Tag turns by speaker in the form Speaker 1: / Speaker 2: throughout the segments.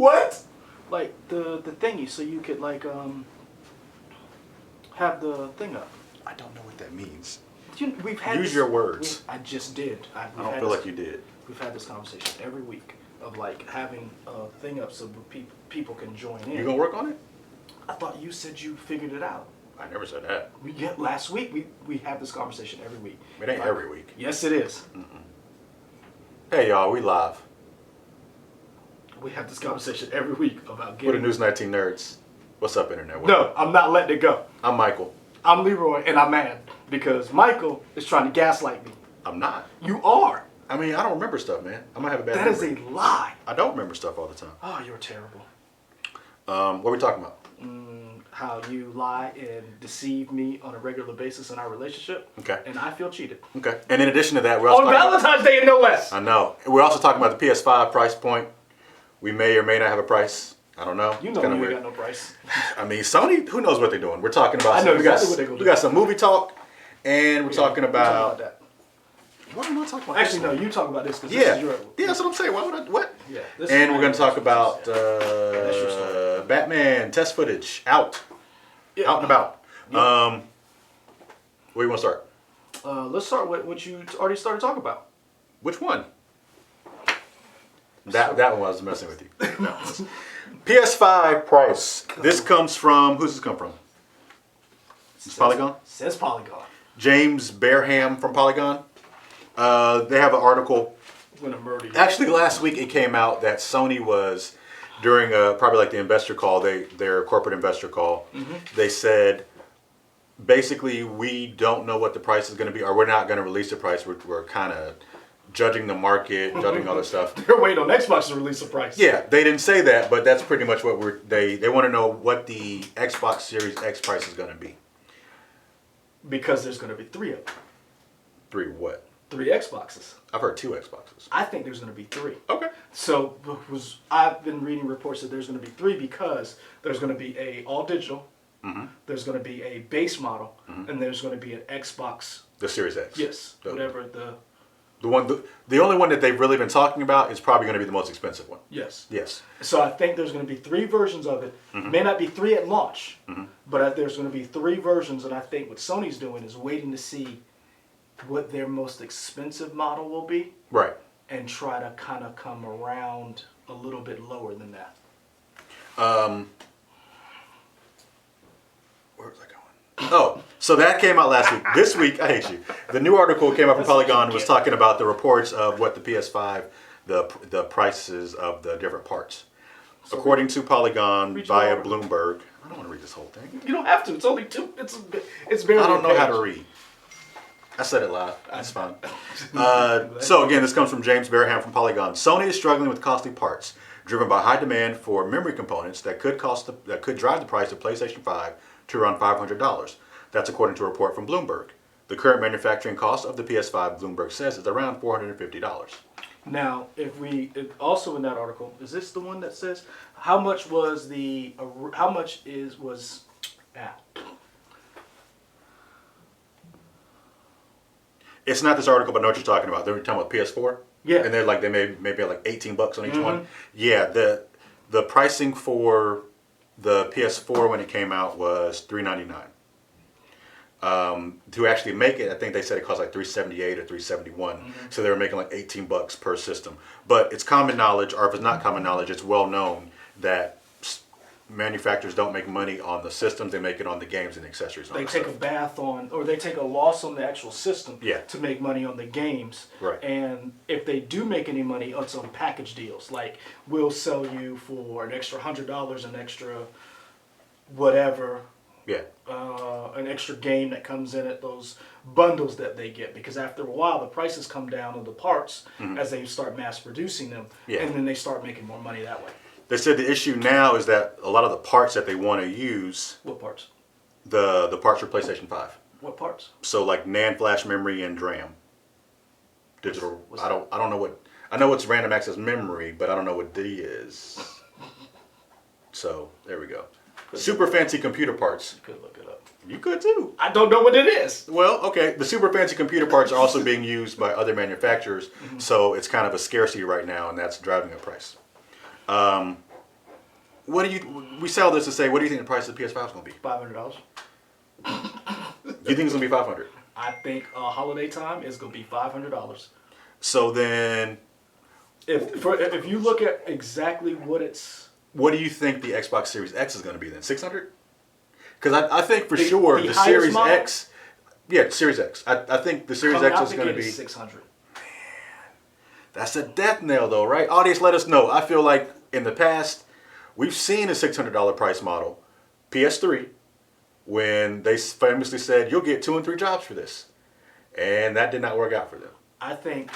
Speaker 1: What?
Speaker 2: Like the thingy, so you could like have the thing up.
Speaker 1: I don't know what that means.
Speaker 2: We've had
Speaker 1: Use your words.
Speaker 2: I just did.
Speaker 1: I don't feel like you did.
Speaker 2: We've had this conversation every week of like having a thing up so people can join in.
Speaker 1: You gonna work on it?
Speaker 2: I thought you said you figured it out.
Speaker 1: I never said that.
Speaker 2: Last week we have this conversation every week.
Speaker 1: It ain't every week.
Speaker 2: Yes, it is.
Speaker 1: Hey y'all, we live.
Speaker 2: We have this conversation every week about getting.
Speaker 1: We're the News 19 nerds. What's up, internet?
Speaker 2: No, I'm not letting it go.
Speaker 1: I'm Michael.
Speaker 2: I'm Leroy, and I'm mad because Michael is trying to gaslight me.
Speaker 1: I'm not.
Speaker 2: You are.
Speaker 1: I mean, I don't remember stuff, man. I might have a bad
Speaker 2: That
Speaker 1: memory.
Speaker 2: is a lie.
Speaker 1: I don't remember stuff all the time.
Speaker 2: Oh, you're terrible.
Speaker 1: What are we talking about?
Speaker 2: How you lie and deceive me on a regular basis in our relationship.
Speaker 1: Okay.
Speaker 2: And I feel cheated.
Speaker 1: Okay. And in addition to that, we're also
Speaker 2: On Valentine's Day and no less.
Speaker 1: I know. We're also talking about the PS5 price point. We may or may not have a price. I don't know.
Speaker 2: You know you ain't got no price.
Speaker 1: I mean, Sony, who knows what they're doing? We're talking about.
Speaker 2: I know exactly what they're going to do.
Speaker 1: We got some movie talk, and we're talking about.
Speaker 2: that.
Speaker 1: What am I talking about?
Speaker 2: Actually, no, you talk about this because
Speaker 1: Yeah.
Speaker 2: this is your.
Speaker 1: Yeah, that's what I'm saying. Why would I? What?
Speaker 2: Yeah.
Speaker 1: And we're going to talk about
Speaker 2: That's your story.
Speaker 1: Batman test footage out
Speaker 2: Yeah.
Speaker 1: and about.
Speaker 2: Yeah.
Speaker 1: Where you want to start?
Speaker 2: Let's start with what you already started talking about.
Speaker 1: Which one? That one I was messing with you. No. PS5 price. This comes from, who's this come from? Polygon?
Speaker 2: Says Polygon.
Speaker 1: James Barham from Polygon. They have an article.
Speaker 2: I'm gonna murder you.
Speaker 1: Actually, last week it came out that Sony was, during probably like the investor call, their corporate investor call, they said, basically, we don't know what the price is going to be, or we're not going to release the price. We're kind of judging the market, judging all this stuff.
Speaker 2: They're waiting on Xbox to release a price.
Speaker 1: Yeah, they didn't say that, but that's pretty much what they want to know what the Xbox Series X price is going to be.
Speaker 2: Because there's gonna be 3 of them.
Speaker 1: 3 what?
Speaker 2: 3 Xboxes.
Speaker 1: I've heard 2 Xboxes.
Speaker 2: I think there's gonna be 3.
Speaker 1: Okay.
Speaker 2: So I've been reading reports that there's gonna be 3 because there's gonna be a all digital, there's gonna be a base model, and there's gonna be an Xbox.
Speaker 1: The Series X.
Speaker 2: Yes.
Speaker 1: The-
Speaker 2: Whatever the.
Speaker 1: The only one that they've really been talking about is probably going to be the most expensive one.
Speaker 2: Yes.
Speaker 1: Yes.
Speaker 2: So I think there's going to be 3 versions of it. May not be 3 at launch, but there's going to be 3 versions. And I think what Sony's doing is waiting to see what their most expensive model will be,
Speaker 1: Right.
Speaker 2: and try to kind of come around a little bit lower than that.
Speaker 1: Where was I going? Oh, so that came out last week. This week, I hate you. The new article came out from Polygon was talking about the reports of what the PS5, the prices of the different parts. So according to Polygon via Bloomberg, I don't want to read this whole thing.
Speaker 2: You don't have to. It's only 2. It's barely.
Speaker 1: I don't know
Speaker 2: a
Speaker 1: how
Speaker 2: page.
Speaker 1: to read. I said it live. That's fine. So again, this comes from James Barham from Polygon. Sony is struggling with costly parts, driven by high demand for memory components that could drive the price of PlayStation 5 to around $500. That's according to a report from Bloomberg. The current manufacturing cost of the PS5, Bloomberg says, is around $450.
Speaker 2: Now, also in that article, is this the one that says how much was
Speaker 1: It's not this article, but I know what you're talking about. They're talking about PS4.
Speaker 2: Yeah.
Speaker 1: And they're like, they maybe like $18 on each one. Yeah. The pricing for the PS4 when it came out was $399. To actually make it, I think they said it cost like $378 or $371. So they were making like $18 per system. But it's common knowledge, or if it's not common knowledge, it's well known that manufacturers don't make money on the systems; they make it on the games and accessories.
Speaker 2: They take a bath on, or they take a loss on the actual system to make money on the games.
Speaker 1: Right.
Speaker 2: And if they do make any money, it's on package deals. Like, we'll sell you for an extra $100, an extra whatever.
Speaker 1: Yeah.
Speaker 2: An extra game that comes in it, those bundles that they get, because after a while the prices come down on the parts as they start mass producing them, and then they start making more money that way.
Speaker 1: They said the issue now is that a lot of the parts that they want to use.
Speaker 2: What parts?
Speaker 1: The parts for PlayStation 5.
Speaker 2: What parts?
Speaker 1: So like NAND flash memory and DRAM. Digital. I don't know what. I know it's random access memory, but I don't know what D is. So there we go. Super fancy computer parts.
Speaker 2: You could look it up.
Speaker 1: You could too.
Speaker 2: I don't know what it is.
Speaker 1: Well, okay. The super fancy computer parts are also being used by other manufacturers, so it's kind of a scarcity right now, and that's driving up price. What do you? We sell this to say, what do you think the price of the PS5 is going to be?
Speaker 2: $500.
Speaker 1: You think it's going to be $500?
Speaker 2: I think holiday time is going to be $500.
Speaker 1: So then,
Speaker 2: If you look at exactly what it's.
Speaker 1: what do you think the Xbox Series X is going to be then? 600? Because I think for sure the
Speaker 2: highest
Speaker 1: Series
Speaker 2: model?
Speaker 1: X, yeah, Series X. I think the Series X is going to be
Speaker 2: 600.
Speaker 1: That's a death nail though, right? Audience, let us know. I feel like in the past, we've seen a $600 price model, PS3, when they famously said, you'll get 2 and 3 jobs for this. And that did not work out for them.
Speaker 2: I think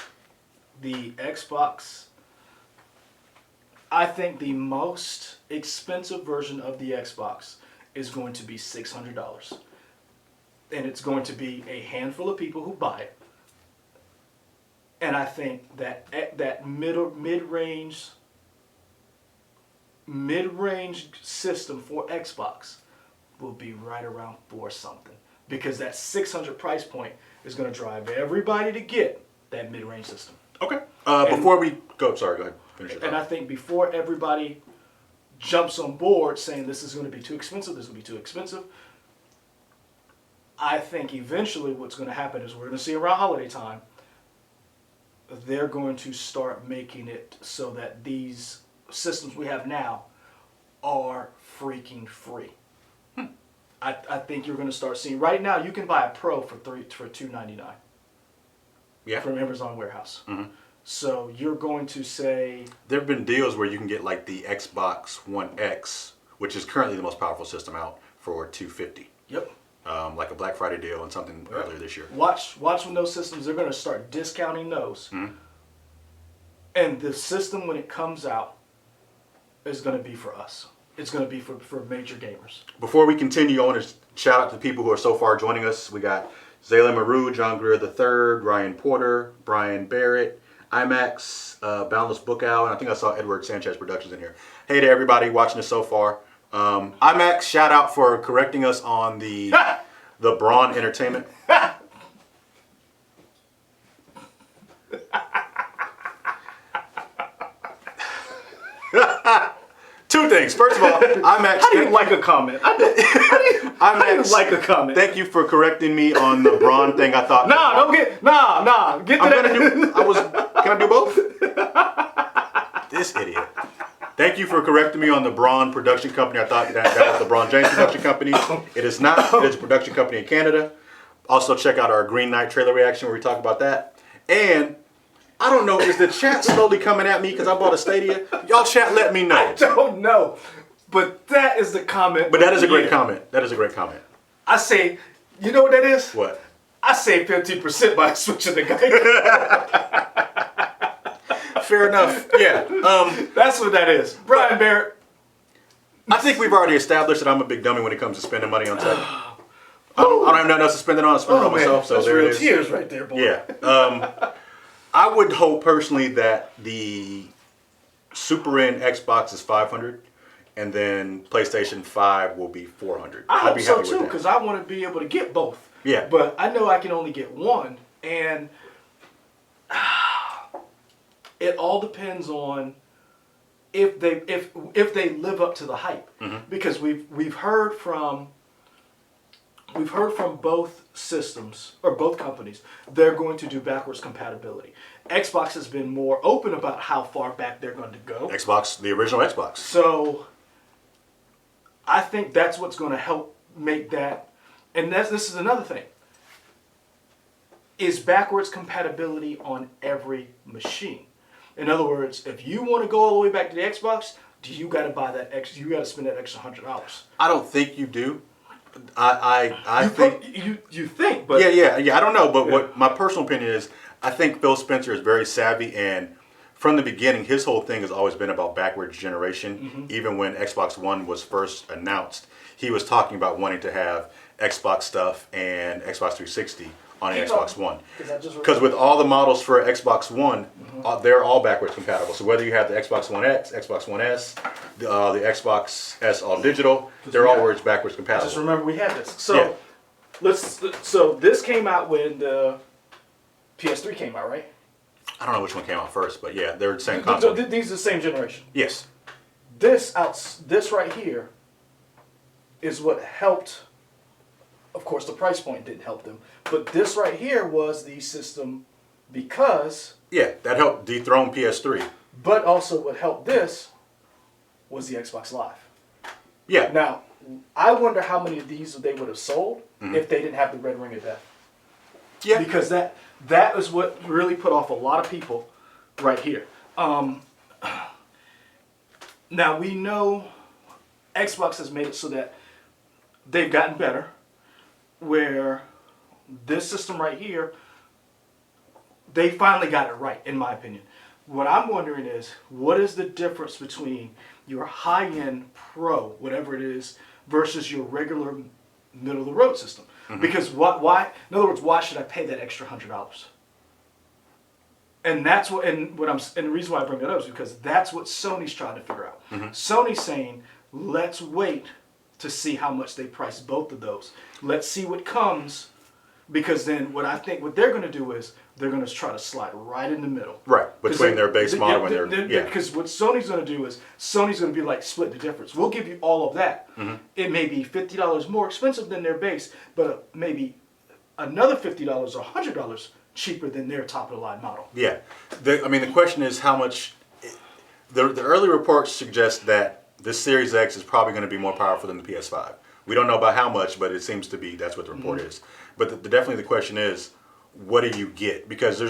Speaker 2: the Xbox, I think the most expensive version of the Xbox is going to be $600. And it's going to be a handful of people who buy it. And I think that mid-range system for Xbox will be right around 4 something, because that 600 price point is going to drive everybody to get that mid-range system.
Speaker 1: Okay. Before we go, sorry, go ahead. Finish it.
Speaker 2: And I think before everybody jumps on board saying this is going to be too expensive, this will be too expensive, I think eventually what's going to happen is we're going to see around holiday time, they're going to start making it so that these systems we have now are freaking free. I think you're going to start seeing, right now you can buy a Pro for $299.
Speaker 1: Yeah.
Speaker 2: From Amazon Warehouse.
Speaker 1: Mm-hmm.
Speaker 2: So you're going to say,
Speaker 1: There have been deals where you can get like the Xbox One X, which is currently the most powerful system out, for $250.
Speaker 2: yep.
Speaker 1: Like a Black Friday deal and something earlier this year.
Speaker 2: Watch when those systems, they're going to start discounting those.
Speaker 1: Mm-hmm.
Speaker 2: And the system, when it comes out, is going to be for us. It's going to be for major gamers.
Speaker 1: Before we continue, I want to shout out to the people who are so far joining us. We got Zayla Maru, John Greer III, Ryan Porter, Brian Barrett, IMAX, Boundless Book Owl, and I think I saw Edward Sanchez Productions in here. Hey to everybody watching us so far. IMAX, shout out for correcting us on the Braun Entertainment. Two things. First of all, IMAX.
Speaker 2: How do you like a comment? How do you like a comment?
Speaker 1: Thank you for correcting me on the Braun thing. I thought.
Speaker 2: Get to
Speaker 1: I'm
Speaker 2: that.
Speaker 1: Can I do both? This idiot. Thank you for correcting me on the Braun production company. I thought that was the Braun James production company. It is not. It is a production company in Canada. Also, check out our Green Knight trailer reaction where we talk about that. And I don't know, is the chat slowly coming at me because I bought a Stadia? Y'all chat, let me know.
Speaker 2: I don't know. But that is the comment.
Speaker 1: But that is a great comment. That is a great comment.
Speaker 2: I say, you know what that is?
Speaker 1: What?
Speaker 2: I save 15% by switching to Geico.
Speaker 1: Fair enough. Yeah.
Speaker 2: That's what that is. Brian Barrett.
Speaker 1: I think we've already established that I'm a big dummy when it comes to spending money on tech. I don't have nothing else to spend it on. I spend it on myself. So
Speaker 2: that's
Speaker 1: there
Speaker 2: real
Speaker 1: it is.
Speaker 2: tears right there, boy.
Speaker 1: Yeah. I would hope personally that the super end Xbox is $500, and then PlayStation 5 will be $400.
Speaker 2: I hope
Speaker 1: be
Speaker 2: so
Speaker 1: happy with
Speaker 2: too,
Speaker 1: that.
Speaker 2: because I want to be able to get both.
Speaker 1: Yeah.
Speaker 2: But I know I can only get one, and it all depends on if they live up to the hype.
Speaker 1: Mm-hmm.
Speaker 2: Because we've heard from both systems, or both companies, they're going to do backwards compatibility. Xbox has been more open about how far back they're going to go.
Speaker 1: Xbox, the original Xbox.
Speaker 2: So I think that's what's going to help make that. And this is another thing. Is backwards compatibility on every machine. In other words, if you want to go all the way back to the Xbox, you got to buy that extra. You got to spend that extra $100.
Speaker 1: I don't think you do. I think
Speaker 2: you think, but
Speaker 1: yeah. I don't know, but what my personal opinion is, I think Phil Spencer is very savvy, and from the beginning, his whole thing has always been about backwards generation.
Speaker 2: Mm-hmm.
Speaker 1: Even when Xbox One was first announced, he was talking about wanting to have Xbox stuff and Xbox 360 on an Xbox One. Because with all the models for Xbox One, they're all backwards compatible. So whether you have the Xbox One X, Xbox One S, the Xbox S all digital, they're all backwards compatible.
Speaker 2: Just remember we had this. So So this came out when the PS3 came out, right?
Speaker 1: I don't know which one came out first, but yeah, they're the same console.
Speaker 2: These are the same generation.
Speaker 1: Yes.
Speaker 2: this right here is what helped. Of course, the price point didn't help them, but this right here was the system because.
Speaker 1: Yeah, that helped dethrone PS3.
Speaker 2: But also, what helped this was the Xbox Live.
Speaker 1: Yeah.
Speaker 2: Now, I wonder how many of these they would have sold if they didn't have the Red Ring of Death.
Speaker 1: Yeah.
Speaker 2: Because that is what really put off a lot of people right here. Now, we know Xbox has made it so that they've gotten better, where this system right here, they finally got it right, in my opinion. What I'm wondering is, what is the difference between your high-end Pro, whatever it is, versus your regular middle-of-the-road system? Because why? In other words, why should I pay that extra $100? And that's what, and the reason why I bring that up is because that's what Sony's trying to figure out. Sony's saying, let's wait to see how much they price both of those. Let's see what comes, because then what I think what they're going to do is they're going to try to slide right in the middle.
Speaker 1: Right, between their base model and their...
Speaker 2: Because what Sony's going to do is Sony's going to be like, split the difference. We'll give you all of that. It may be $50 more expensive than their base, but maybe another $50 or $100 cheaper than their top-of-the-line model.
Speaker 1: Yeah. The question is how much... The early reports suggest that this Series X is probably going to be more powerful than the PS5. We don't know about how much, but it seems to be, that's what the report is. But definitely the question is, what do you get? Because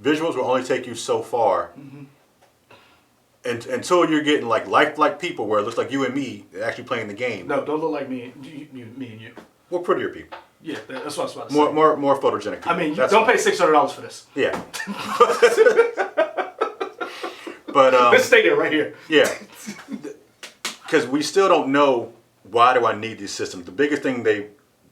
Speaker 1: visuals will only take you so far, and until you're getting like lifelike people where it looks like you and me actually playing the game.
Speaker 2: No, don't look like me and you.
Speaker 1: We're prettier people.
Speaker 2: Yeah, that's what I was about to say.
Speaker 1: More photogenic people.
Speaker 2: I mean, you don't pay $600 for this.
Speaker 1: Yeah. But
Speaker 2: let's stay there right here.
Speaker 1: Yeah. Because we still don't know, why do I need these systems? The biggest thing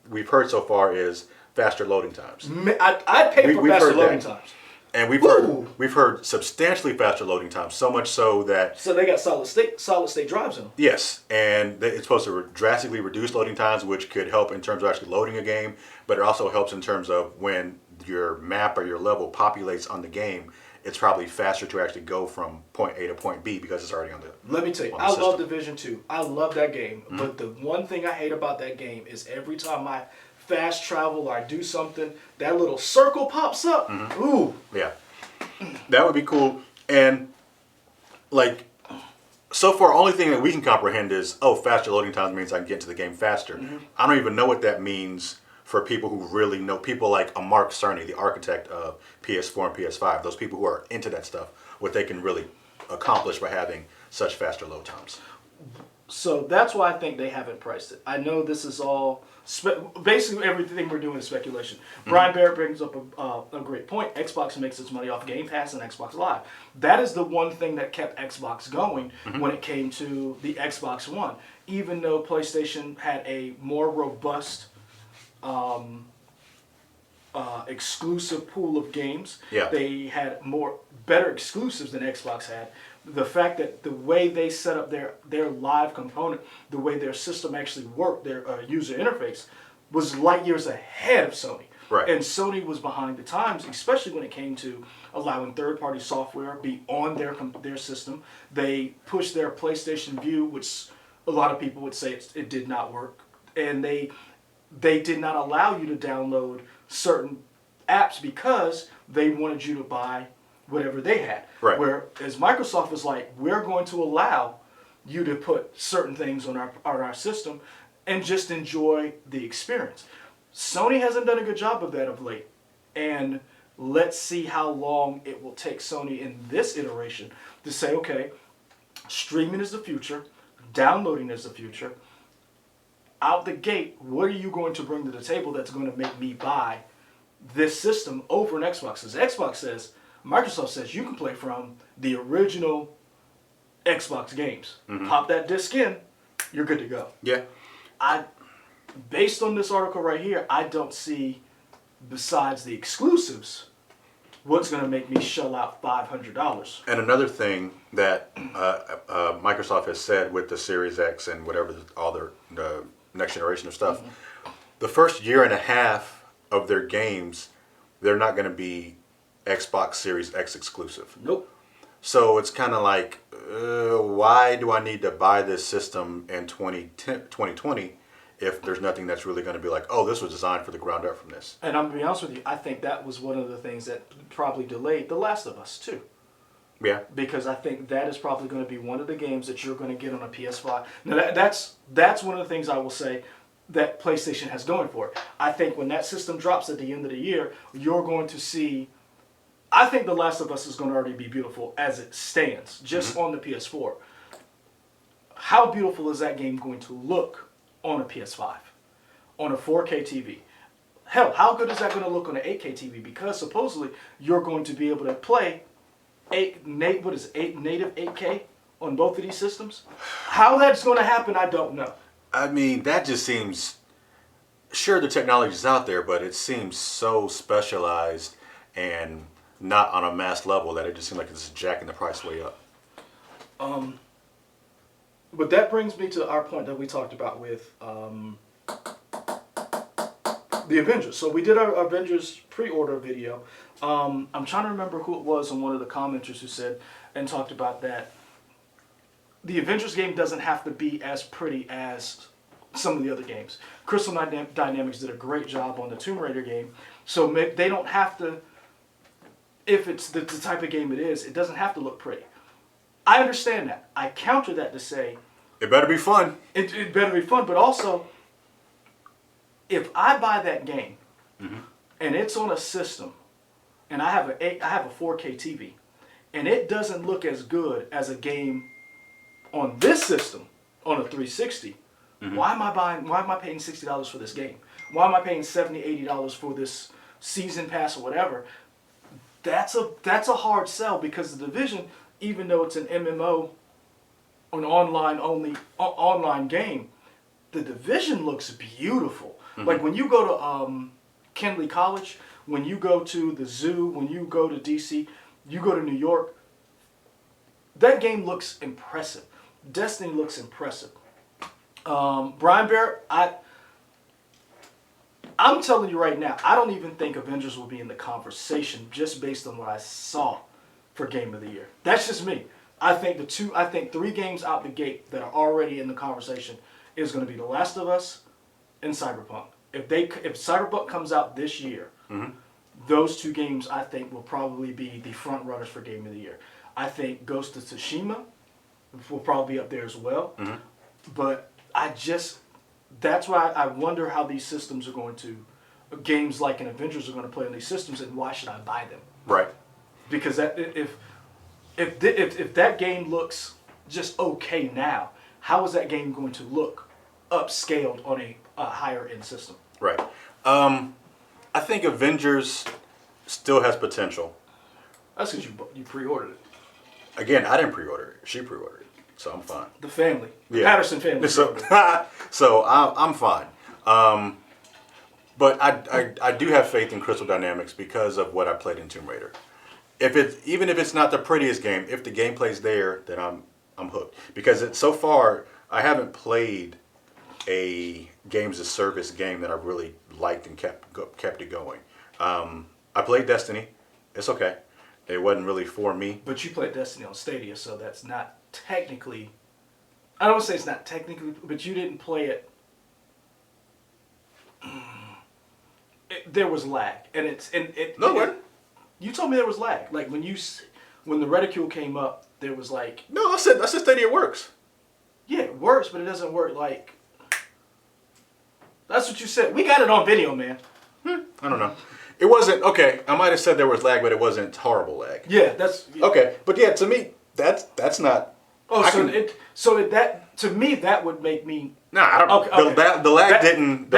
Speaker 1: we've heard so far is faster loading times.
Speaker 2: I'd pay for faster loading times.
Speaker 1: And we've heard substantially faster loading times, so much so that...
Speaker 2: So they got solid state drives in them.
Speaker 1: Yes, and it's supposed to drastically reduce loading times, which could help in terms of actually loading a game, but it also helps in terms of when your map or your level populates on the game, it's probably faster to actually go from point A to point B because it's already on the...
Speaker 2: Let me tell you, I love Division 2. I love that game, but the one thing I hate about that game is every time I fast travel or I do something, that little circle pops up. Ooh.
Speaker 1: Yeah. That would be cool. And like, so far, only thing that we can comprehend is, faster loading times means I can get into the game faster. I don't even know what that means for people who really know, people like a Mark Cerny, the architect of PS4 and PS5, those people who are into that stuff, what they can really accomplish by having such faster load times.
Speaker 2: So that's why I think they haven't priced it. I know this is all, basically everything we're doing is speculation. Brian Barrett brings up a great point. Xbox makes its money off Game Pass and Xbox Live. That is the one thing that kept Xbox going when it came to the Xbox One. Even though PlayStation had a more robust exclusive pool of games, they had better exclusives than Xbox had. The fact that the way they set up their live component, the way their system actually worked, their user interface, was light years ahead of Sony.
Speaker 1: Right.
Speaker 2: And Sony was behind the times, especially when it came to allowing third-party software be on their system. They pushed their PlayStation View, which a lot of people would say it did not work, and they did not allow you to download certain apps because they wanted you to buy whatever they had.
Speaker 1: Right.
Speaker 2: Whereas Microsoft was like, we're going to allow you to put certain things on our system and just enjoy the experience. Sony hasn't done a good job of that of late. And let's see how long it will take Sony in this iteration to say, okay, streaming is the future, downloading is the future. Out the gate, what are you going to bring to the table that's going to make me buy this system over an Xbox? Because Microsoft says you can play from the original Xbox games. Pop that disc in, you're good to go.
Speaker 1: Yeah.
Speaker 2: Based on this article right here, I don't see, besides the exclusives, what's going to make me shell out $500.
Speaker 1: And another thing that Microsoft has said with the Series X and whatever, all the next generation of stuff, the first year and a half of their games, they're not going to be Xbox Series X exclusive.
Speaker 2: Nope.
Speaker 1: So it's kind of like, why do I need to buy this system in 2020 if there's nothing that's really going to be like, oh, this was designed for the ground up from this?
Speaker 2: And I'm going to be honest with you, I think that was one of the things that probably delayed The Last of Us too.
Speaker 1: Yeah.
Speaker 2: Because I think that is probably going to be one of the games that you're going to get on a PS5. Now that's one of the things I will say that PlayStation has going for it. I think when that system drops at the end of the year, you're going to see. I think The Last of Us is going to already be beautiful as it stands, just on the PS4. How beautiful is that game going to look on a PS5, on a 4K TV? Hell, how good is that going to look on an 8K TV? Because supposedly you're going to be able to play native 8K on both of these systems. How that's going to happen, I don't know.
Speaker 1: I mean, that just seems, sure, the technology's out there, but it seems so specialized and not on a mass level that it just seems like it's jacking the price way up.
Speaker 2: But that brings me to our point that we talked about with the Avengers. So we did our Avengers pre-order video. I'm trying to remember who it was on one of the commenters who said and talked about that the Avengers game doesn't have to be as pretty as some of the other games. Crystal Dynamics did a great job on the Tomb Raider game, so they don't have to, if it's the type of game it is, it doesn't have to look pretty. I understand that. I counter that to say,
Speaker 1: it better be fun.
Speaker 2: It better be fun, but also, if I buy that game, and it's on a system, and I have a 4K TV, and it doesn't look as good as a game on this system, on a 360, why am I paying $60 for this game? Why am I paying $70, $80 for this season pass or whatever? That's a hard sell, because the Division, even though it's an MMO, an online game, the Division looks beautiful. Like when you go to Kenley College, when you go to the zoo, when you go to DC, you go to New York, that game looks impressive. Destiny looks impressive. Brian Bear, I'm telling you right now, I don't even think Avengers will be in the conversation just based on what I saw for Game of the Year. That's just me. I think 3 games out the gate that are already in the conversation is going to be The Last of Us and Cyberpunk. If Cyberpunk comes out this year, those 2 games I think will probably be the front runners for Game of the Year. I think Ghost of Tsushima will probably be up there as well. But that's why I wonder how these systems are going to, games like an Avengers are going to play on these systems, and why should I buy them?
Speaker 1: Right.
Speaker 2: Because if that game looks just okay now, how is that game going to look upscaled on a higher end system?
Speaker 1: Right. I think Avengers still has potential.
Speaker 2: That's because you pre-ordered it.
Speaker 1: Again, I didn't pre-order it. She pre-ordered it, so I'm fine.
Speaker 2: The family, the
Speaker 1: Yeah.
Speaker 2: Patterson family.
Speaker 1: So I'm fine. But I do have faith in Crystal Dynamics because of what I played in Tomb Raider. Even if it's not the prettiest game, if the gameplay's there, then I'm hooked. Because so far I haven't played a games as service game that I really liked and kept it going. I played Destiny. It's okay. It wasn't really for me.
Speaker 2: But you played Destiny on Stadia, so that's not technically. I don't want to say it's not technically, but you didn't play it. There was lag, and
Speaker 1: No.
Speaker 2: You told me there was lag. Like when the reticule came up, there was like.
Speaker 1: No, I said Stadia works.
Speaker 2: Yeah, it works, but it doesn't work like. That's what you said. We got it on video, man.
Speaker 1: I don't know. It wasn't okay. I might have said there was lag, but it wasn't horrible lag.
Speaker 2: Yeah, that's
Speaker 1: Okay. But yeah, to me, that's not.
Speaker 2: Oh, to me that would make me.
Speaker 1: No, I don't.
Speaker 2: Okay.
Speaker 1: The lag didn't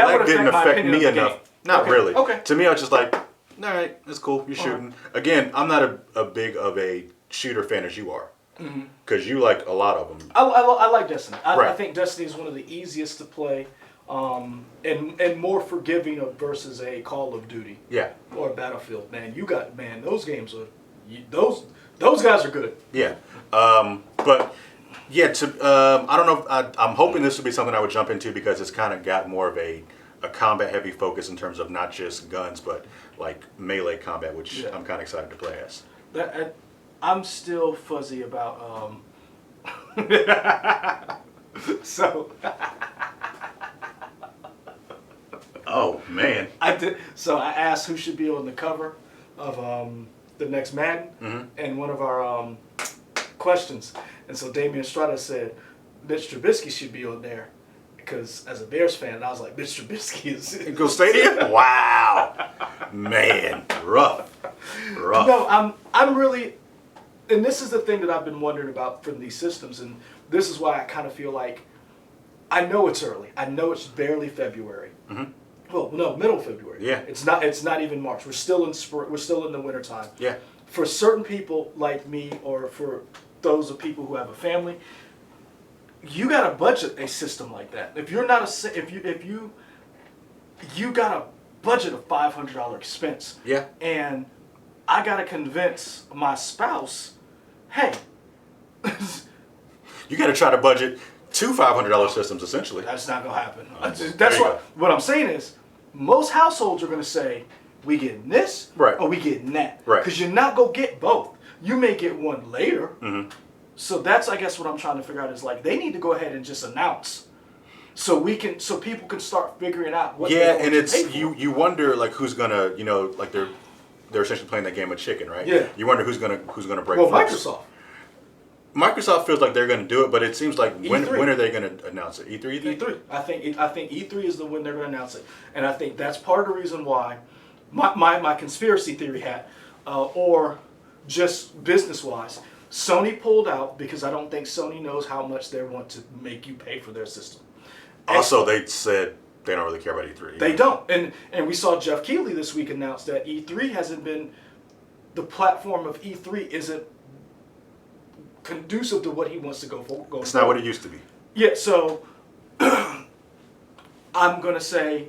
Speaker 1: affect me enough.
Speaker 2: Game.
Speaker 1: Not
Speaker 2: Okay.
Speaker 1: really.
Speaker 2: Okay.
Speaker 1: To me, I was just like, all right, it's cool. You're shooting. Again, I'm not a big of a shooter fan as you are, because you like a lot of them.
Speaker 2: I like Destiny. I
Speaker 1: Right.
Speaker 2: think Destiny is one of the easiest to play, and more forgiving versus a Call of Duty.
Speaker 1: Yeah.
Speaker 2: Or a Battlefield. Man, those games are, those guys are good.
Speaker 1: Yeah. But yeah, I don't know. I'm hoping this would be something I would jump into because it's kind of got more of a combat heavy focus in terms of not just guns, but like melee combat, which I'm kind of excited to play as.
Speaker 2: I'm still fuzzy about so
Speaker 1: Oh man.
Speaker 2: I did. So I asked who should be on the cover of the next Madden, and one of our questions. And so Damian Strada said Mitch Trubisky should be on there because as a Bears fan, I was like, Mitch Trubisky is.
Speaker 1: Go Stadium? Wow. Man, rough.
Speaker 2: No, I'm really, and this is the thing that I've been wondering about from these systems, and this is why I kind of feel like I know it's early. I know it's barely February. Well, no, middle February.
Speaker 1: Yeah.
Speaker 2: It's not even March. We're still in spring. We're still in the wintertime.
Speaker 1: Yeah.
Speaker 2: For certain people like me, or for those of people who have a family, you got to budget a system like that. If you're not if you got a budget of $500 expense.
Speaker 1: Yeah.
Speaker 2: And I got to convince my spouse, hey.
Speaker 1: You got to try to budget two $500 systems essentially.
Speaker 2: That's not gonna happen.
Speaker 1: There
Speaker 2: That's
Speaker 1: you
Speaker 2: what I'm saying is most households are gonna say we getting this
Speaker 1: Right.
Speaker 2: or we getting that.
Speaker 1: Right.
Speaker 2: Because you're not gonna get both. You may get one later.
Speaker 1: Mm-hmm.
Speaker 2: So that's I guess what I'm trying to figure out is like they need to go ahead and just announce so people can start figuring out what
Speaker 1: Yeah,
Speaker 2: they're going
Speaker 1: and
Speaker 2: to
Speaker 1: it's
Speaker 2: pay for.
Speaker 1: you wonder like who's gonna like they're essentially playing that game of chicken, right?
Speaker 2: Yeah.
Speaker 1: You wonder who's gonna break
Speaker 2: Well,
Speaker 1: first.
Speaker 2: Microsoft.
Speaker 1: Feels like they're going to do it, but it seems like when
Speaker 2: E3.
Speaker 1: are they going to announce it? E3, you think?
Speaker 2: E3. I think E3 is the when they're going to announce it, and I think that's part of the reason why my conspiracy theory hat, or just business wise, Sony pulled out because I don't think Sony knows how much they want to make you pay for their system.
Speaker 1: Also, they said they don't really care about E3.
Speaker 2: They don't, and we saw Jeff Keighley this week announce that E3 hasn't been, the platform of E3 isn't conducive to what he wants to go for.
Speaker 1: It's not what it used to be.
Speaker 2: Yeah, so I'm going to say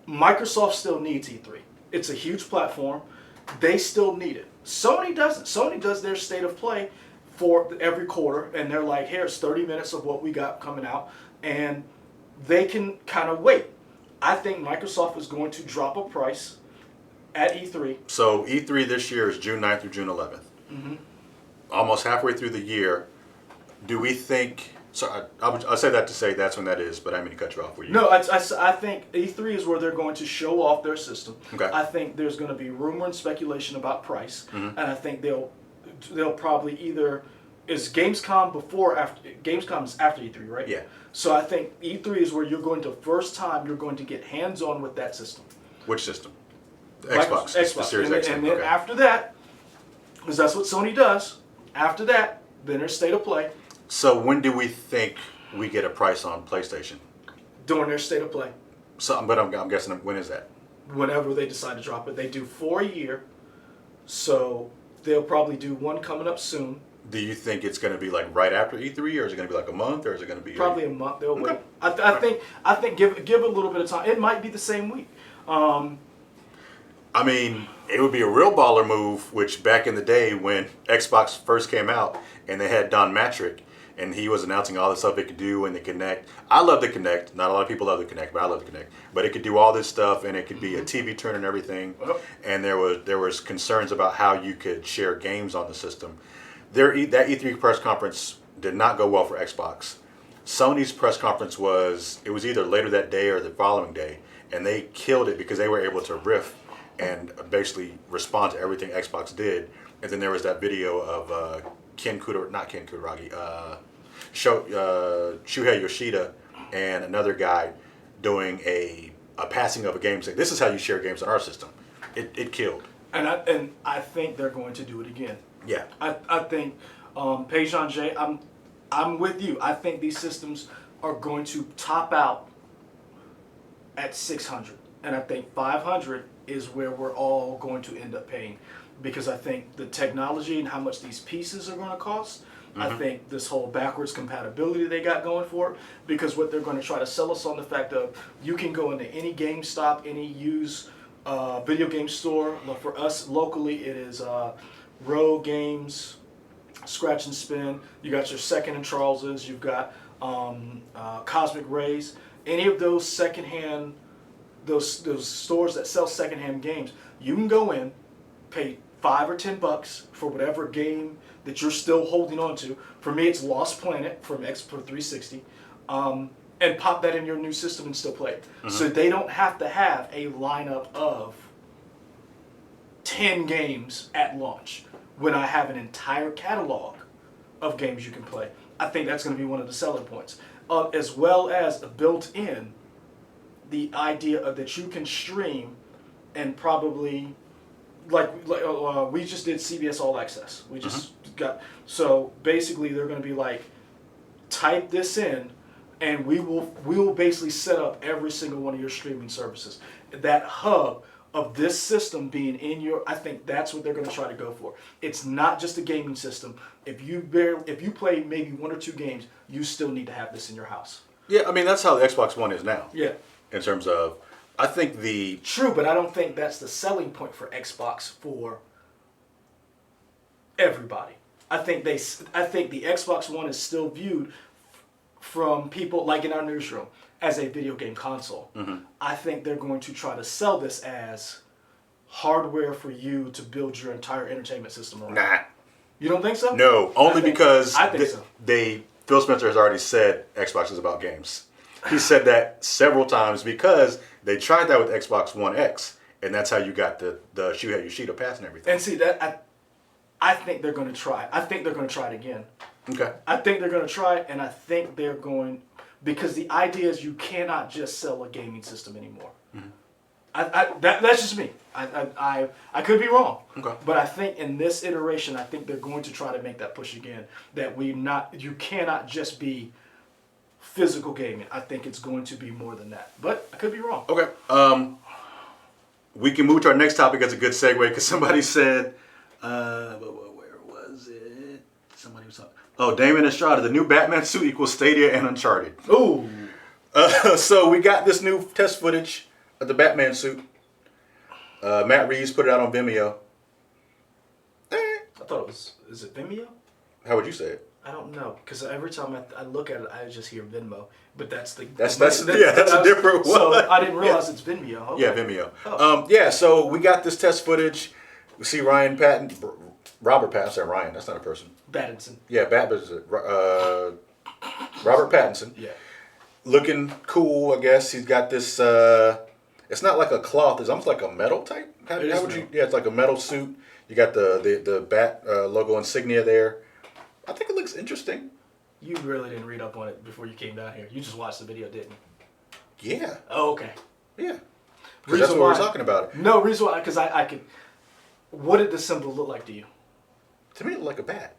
Speaker 2: Microsoft still needs E3. It's a huge platform. They still need it. Sony doesn't. Sony does their state of play for every quarter, and they're like, here's 30 minutes of what we got coming out, and they can kind of wait. I think Microsoft is going to drop a price at E3.
Speaker 1: So E3 this year is June 9th through June 11th.
Speaker 2: Mm-hmm.
Speaker 1: Almost halfway through the year. Do we think... So I'll say that to say that's when that is, but I didn't mean to cut you off.
Speaker 2: No, I think E3 is where they're going to show off their system.
Speaker 1: Okay.
Speaker 2: I think there's going to be rumor and speculation about price,
Speaker 1: Mm-hmm.
Speaker 2: and I think they'll probably either is Gamescom before or after Gamescom is after E3, right?
Speaker 1: Yeah.
Speaker 2: So I think E3 is where you're going to first time you're going to get hands on with that system.
Speaker 1: Which system?
Speaker 2: Xbox.
Speaker 1: The Series X.
Speaker 2: And then
Speaker 1: Okay.
Speaker 2: after that, because that's what Sony does. After that, then there's state of play.
Speaker 1: So when do we think we get a price on PlayStation?
Speaker 2: During their state of play.
Speaker 1: But I'm guessing when is that?
Speaker 2: Whenever they decide to drop it. They do 4 a year, so they'll probably do one coming up soon.
Speaker 1: Do you think it's going to be like right after E3, or is it going to be like a month, or is it going to be
Speaker 2: Probably a month. They'll
Speaker 1: Okay.
Speaker 2: wait. I think give it a little bit of time. It might be the same week.
Speaker 1: I mean, it would be a real baller move, which back in the day when Xbox first came out and they had Don Matrick and he was announcing all the stuff it could do and the Kinect. I love the Kinect. Not a lot of people love the Kinect, but I love the Kinect. But it could do all this stuff and it could be a TV turn and everything.
Speaker 2: Yep.
Speaker 1: And there was concerns about how you could share games on the system. That E3 press conference did not go well for Xbox. Sony's press conference was either later that day or the following day, and they killed it because they were able to riff and basically respond to everything Xbox did. And then there was that video of Shuhei Yoshida and another guy doing a passing of a game saying, this is how you share games on our system. It killed.
Speaker 2: And I think they're going to do it again.
Speaker 1: Yeah.
Speaker 2: I think Peijan J, I'm with you. I think these systems are going to top out at 600. And I think 500 is where we're all going to end up paying, because I think the technology and how much these pieces are going to cost. I think this whole backwards compatibility they got going for it, because what they're going to try to sell us on the fact of you can go into any GameStop, any used video game store. For us locally, it is Row Games, Scratch and Spin. You got your Second and Charles's. You've got Cosmic Rays. Any of those secondhand, those stores that sell secondhand games, you can go in, pay $5 or $10 for whatever game that you're still holding on to. For me, it's Lost Planet from Xbox 360. And pop that in your new system and still play it. So they don't have to have a lineup of 10 games at launch when I have an entire catalog of games you can play. I think that's going to be one of the selling points. As well as built in the idea of that you can stream and probably we just did CBS All Access. We just got, so basically they're going to be like, type this in and we will basically set up every single one of your streaming services. That hub of this system being in your, I think that's what they're going to try to go for. It's not just a gaming system. If you play maybe 1 or 2 games, you still need to have this in your house.
Speaker 1: Yeah, I mean, that's how the Xbox One is now.
Speaker 2: Yeah.
Speaker 1: In terms of, I think the...
Speaker 2: True, but I don't think that's the selling point for Xbox for everybody. I think the Xbox One is still viewed from people, like in our newsroom, as a video game console. I think they're going to try to sell this as hardware for you to build your entire entertainment system around.
Speaker 1: Nah.
Speaker 2: You don't think so?
Speaker 1: No, only because
Speaker 2: I think so.
Speaker 1: Phil Spencer has already said Xbox is about games. He said that several times because they tried that with Xbox One X, and that's how you got the Yoshida pass and everything.
Speaker 2: And see that I think they're going to try. I think they're going to try it again.
Speaker 1: Okay.
Speaker 2: I think they're going to try it, and I think they're going, because the idea is you cannot just sell a gaming system anymore. That's just me. I could be wrong.
Speaker 1: Okay.
Speaker 2: But I think in this iteration, I think they're going to try to make that push again. That you cannot just be physical gaming. I think it's going to be more than that. But I could be wrong.
Speaker 1: Okay. We can move to our next topic as a good segue because somebody said, where was it? Somebody was talking. Oh, Damon Estrada, the new Batman suit equals Stadia and Uncharted.
Speaker 2: Ooh.
Speaker 1: So we got this new test footage of the Batman suit. Matt Reeves put it out on Vimeo.
Speaker 2: I thought it was, is it Vimeo?
Speaker 1: How would you say it?
Speaker 2: I don't know, because every time I look at it, I just hear Venmo. But that's a
Speaker 1: different one.
Speaker 2: So I didn't realize it's Vimeo. Okay.
Speaker 1: Yeah, Vimeo. Oh. So we got this test footage. We see Robert Pattinson. Ryan, that's not a person.
Speaker 2: Pattinson.
Speaker 1: Yeah, Robert Pattinson.
Speaker 2: Yeah.
Speaker 1: Looking cool, I guess. He's got this. It's not like a cloth. It's almost like a metal type. How would you? Yeah, it's like a metal suit. You got the Bat logo insignia there. I think it looks interesting.
Speaker 2: You really didn't read up on it before you came down here. You just watched the video, didn't you?
Speaker 1: Yeah.
Speaker 2: Oh, okay.
Speaker 1: Yeah. Because that's what we're talking about.
Speaker 2: No, reason why, because I could. What did the symbol look like to you?
Speaker 1: To me, it looked like a bat.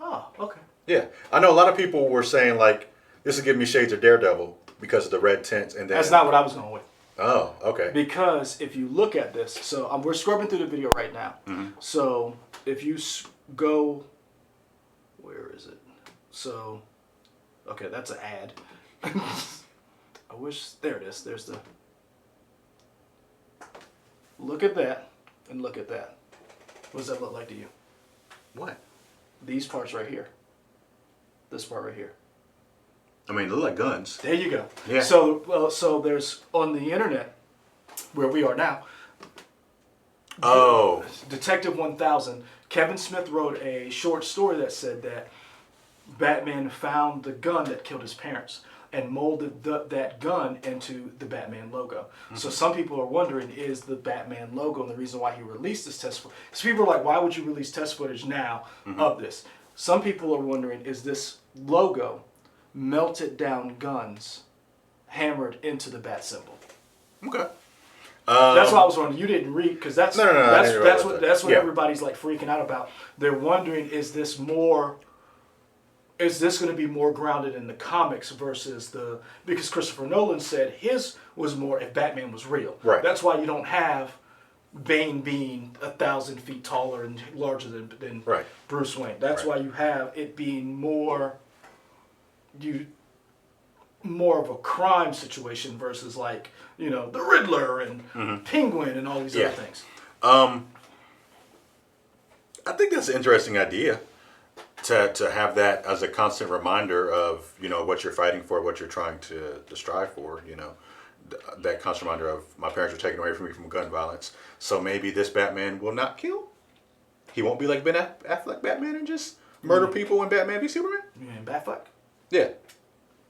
Speaker 2: Oh, okay.
Speaker 1: Yeah, I know a lot of people were saying like this would give me shades of Daredevil because of the red tints, and then
Speaker 2: that's not what I was going with.
Speaker 1: Oh, okay.
Speaker 2: Because if you look at this, so we're scrubbing through the video right now. So if you go, where is it? So, okay, that's an ad. I wish, there it is. There's the, look at that and look at that. What does that look like to you?
Speaker 1: What?
Speaker 2: These parts right here. This part right here.
Speaker 1: I mean, they look like guns.
Speaker 2: There you go.
Speaker 1: Yeah.
Speaker 2: So there's on the internet, where we are now.
Speaker 1: Oh.
Speaker 2: Detective 1000. Kevin Smith wrote a short story that said that Batman found the gun that killed his parents and molded that gun into the Batman logo. So some people are wondering, is the Batman logo, and the reason why he released this test footage. So people are like, why would you release test footage now of this? Some people are wondering, is this logo melted down guns hammered into the bat symbol?
Speaker 1: Okay.
Speaker 2: That's what I was wondering. You didn't read, because that's what
Speaker 1: Yeah.
Speaker 2: everybody's like freaking out about. They're wondering, is this going to be more grounded in the comics versus because Christopher Nolan said his was more if Batman was real.
Speaker 1: Right.
Speaker 2: That's why you don't have Bane being 1,000 feet taller and larger than
Speaker 1: Right.
Speaker 2: Bruce Wayne. That's why you have it being more of a crime situation versus like, the Riddler and Penguin and all these other things.
Speaker 1: I think that's an interesting idea to have that as a constant reminder of, what you're fighting for, what you're trying to strive for, that constant reminder of my parents were taken away from me from gun violence. So maybe this Batman will not kill. He won't be like Ben Affleck Batman and just murder people in Batman v Superman?
Speaker 2: You mean Batfleck?
Speaker 1: Yeah.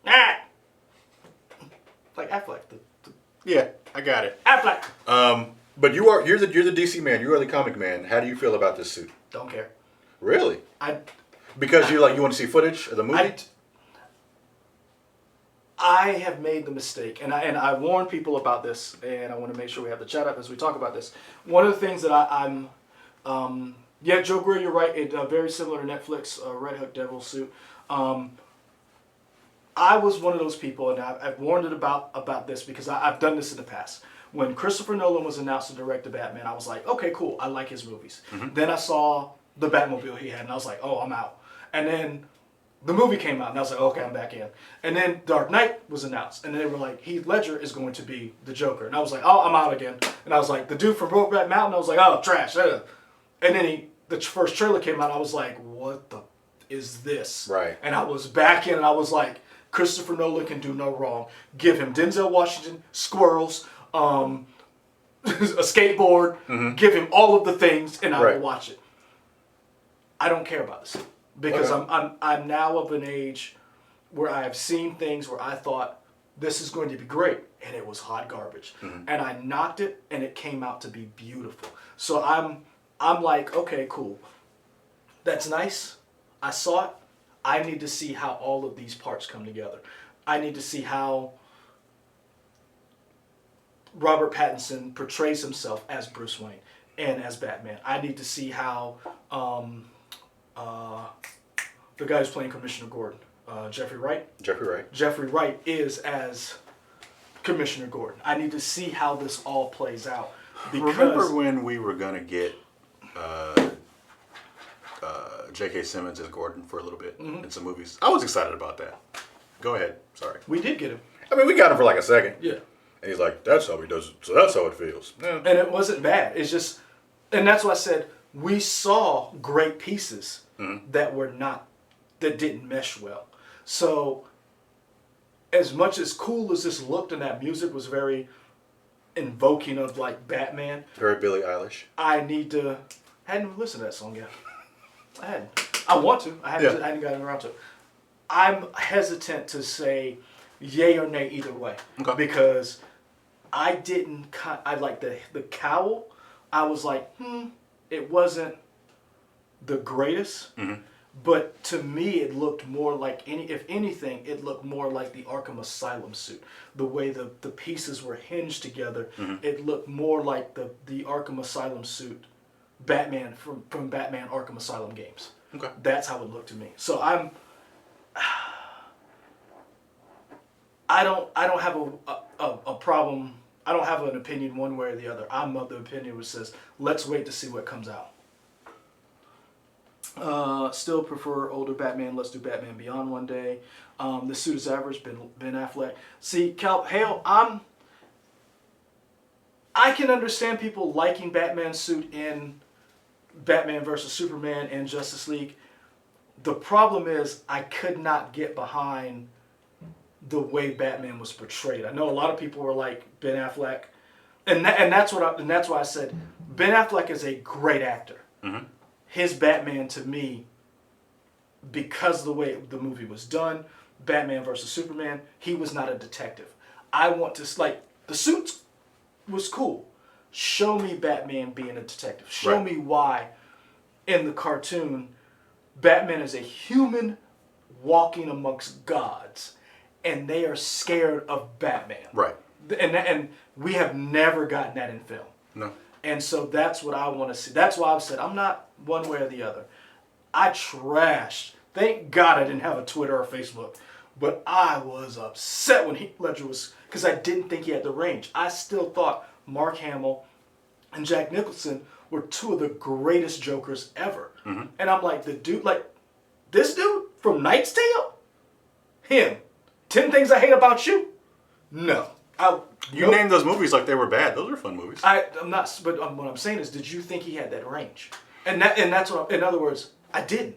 Speaker 2: Ah! Like Affleck.
Speaker 1: Yeah, I got it.
Speaker 2: Affleck!
Speaker 1: But you're the DC man. You are the comic man. How do you feel about this suit?
Speaker 2: Don't care.
Speaker 1: Really?
Speaker 2: I
Speaker 1: Because you want to see footage of the movie?
Speaker 2: I have made the mistake, and I warn people about this, and I want to make sure we have the chat up as we talk about this. One of the things that I'm yeah, Joe Greer, you're right. It very similar to Netflix Red Hook Devil suit. I was one of those people, and I've warned it about this because I've done this in the past. When Christopher Nolan was announced to direct the Batman, I was like, okay, cool, I like his movies.
Speaker 1: Mm-hmm.
Speaker 2: Then I saw the Batmobile he had, and I was like, oh, I'm out. And then the movie came out, and I was like, okay, I'm back in. And then Dark Knight was announced, and they were like, Heath Ledger is going to be the Joker. And I was like, oh, I'm out again. And I was like, the dude from Brokeback Mountain, I was like, oh, trash. And then the first trailer came out, I was like, what the is this?
Speaker 1: Right.
Speaker 2: And I was back in, and I was like, Christopher Nolan can do no wrong. Give him Denzel Washington, squirrels, a skateboard, give him all of the things, and I will watch it. I don't care about this because I'm now of an age where I have seen things where I thought this is going to be great, and it was hot garbage. And I knocked it, and it came out to be beautiful. So I'm like, okay, cool. That's nice. I saw it. I need to see how all of these parts come together. I need to see how Robert Pattinson portrays himself as Bruce Wayne and as Batman. I need to see how the guy who's playing Commissioner Gordon, Jeffrey Wright. Jeffrey Wright is as Commissioner Gordon. I need to see how this all plays out. Because
Speaker 1: remember when we were gonna get J.K. Simmons as Gordon for a little bit in some movies? I was excited about that. Go ahead. Sorry.
Speaker 2: We did get him.
Speaker 1: I mean, we got him for like a second.
Speaker 2: Yeah.
Speaker 1: And he's like, that's how he does it. So that's how it feels. Yeah.
Speaker 2: And it wasn't bad. It's just, and that's why I said we saw great pieces that didn't mesh well. So as much as cool as this looked and that music was very invoking of like Batman.
Speaker 1: Very Billie Eilish.
Speaker 2: I hadn't listened to that song yet. I hadn't. I want to. I hadn't gotten around to it. I'm hesitant to say yay or nay either way.
Speaker 1: Okay.
Speaker 2: Because I like the cowl. I was like, it wasn't the greatest. But to me, it looked more like if anything, it looked more like the Arkham Asylum suit. The way the pieces were hinged together, it looked more like the Arkham Asylum suit, Batman from Batman Arkham Asylum games.
Speaker 1: Okay.
Speaker 2: That's how it looked to me. So I don't have a problem. I don't have an opinion one way or the other. I'm of the opinion which says let's wait to see what comes out. Still prefer older Batman. Let's do Batman Beyond one day. The suit is average. Ben Affleck. See, Hale, I can understand people liking Batman's suit in Batman versus Superman and Justice League. The problem is I could not get behind the way Batman was portrayed. I know a lot of people were like Ben Affleck, and that's why I said Ben Affleck is a great actor. His Batman to me, because of the way the movie was done, Batman versus Superman, he was not a detective. I want to, like, the suit was cool. Show me Batman being a detective. Show me why in the cartoon Batman is a human walking amongst gods and they are scared of Batman. Right. And we have never gotten that in film. No. And so that's what I want to see. That's why I've said I'm not one way or the other. I trashed. Thank God I didn't have a Twitter or Facebook. But I was upset when Heath Ledger was, because I didn't think he had the range. I still thought Mark Hamill and Jack Nicholson were two of the greatest Jokers ever. And I'm like, this dude from Knight's Tale? Him. 10 Things I Hate About You? No.
Speaker 1: You named those movies like they were bad. Those are fun movies.
Speaker 2: I'm not, but what I'm saying is, did you think he had that range? And that's what, in other words, I didn't.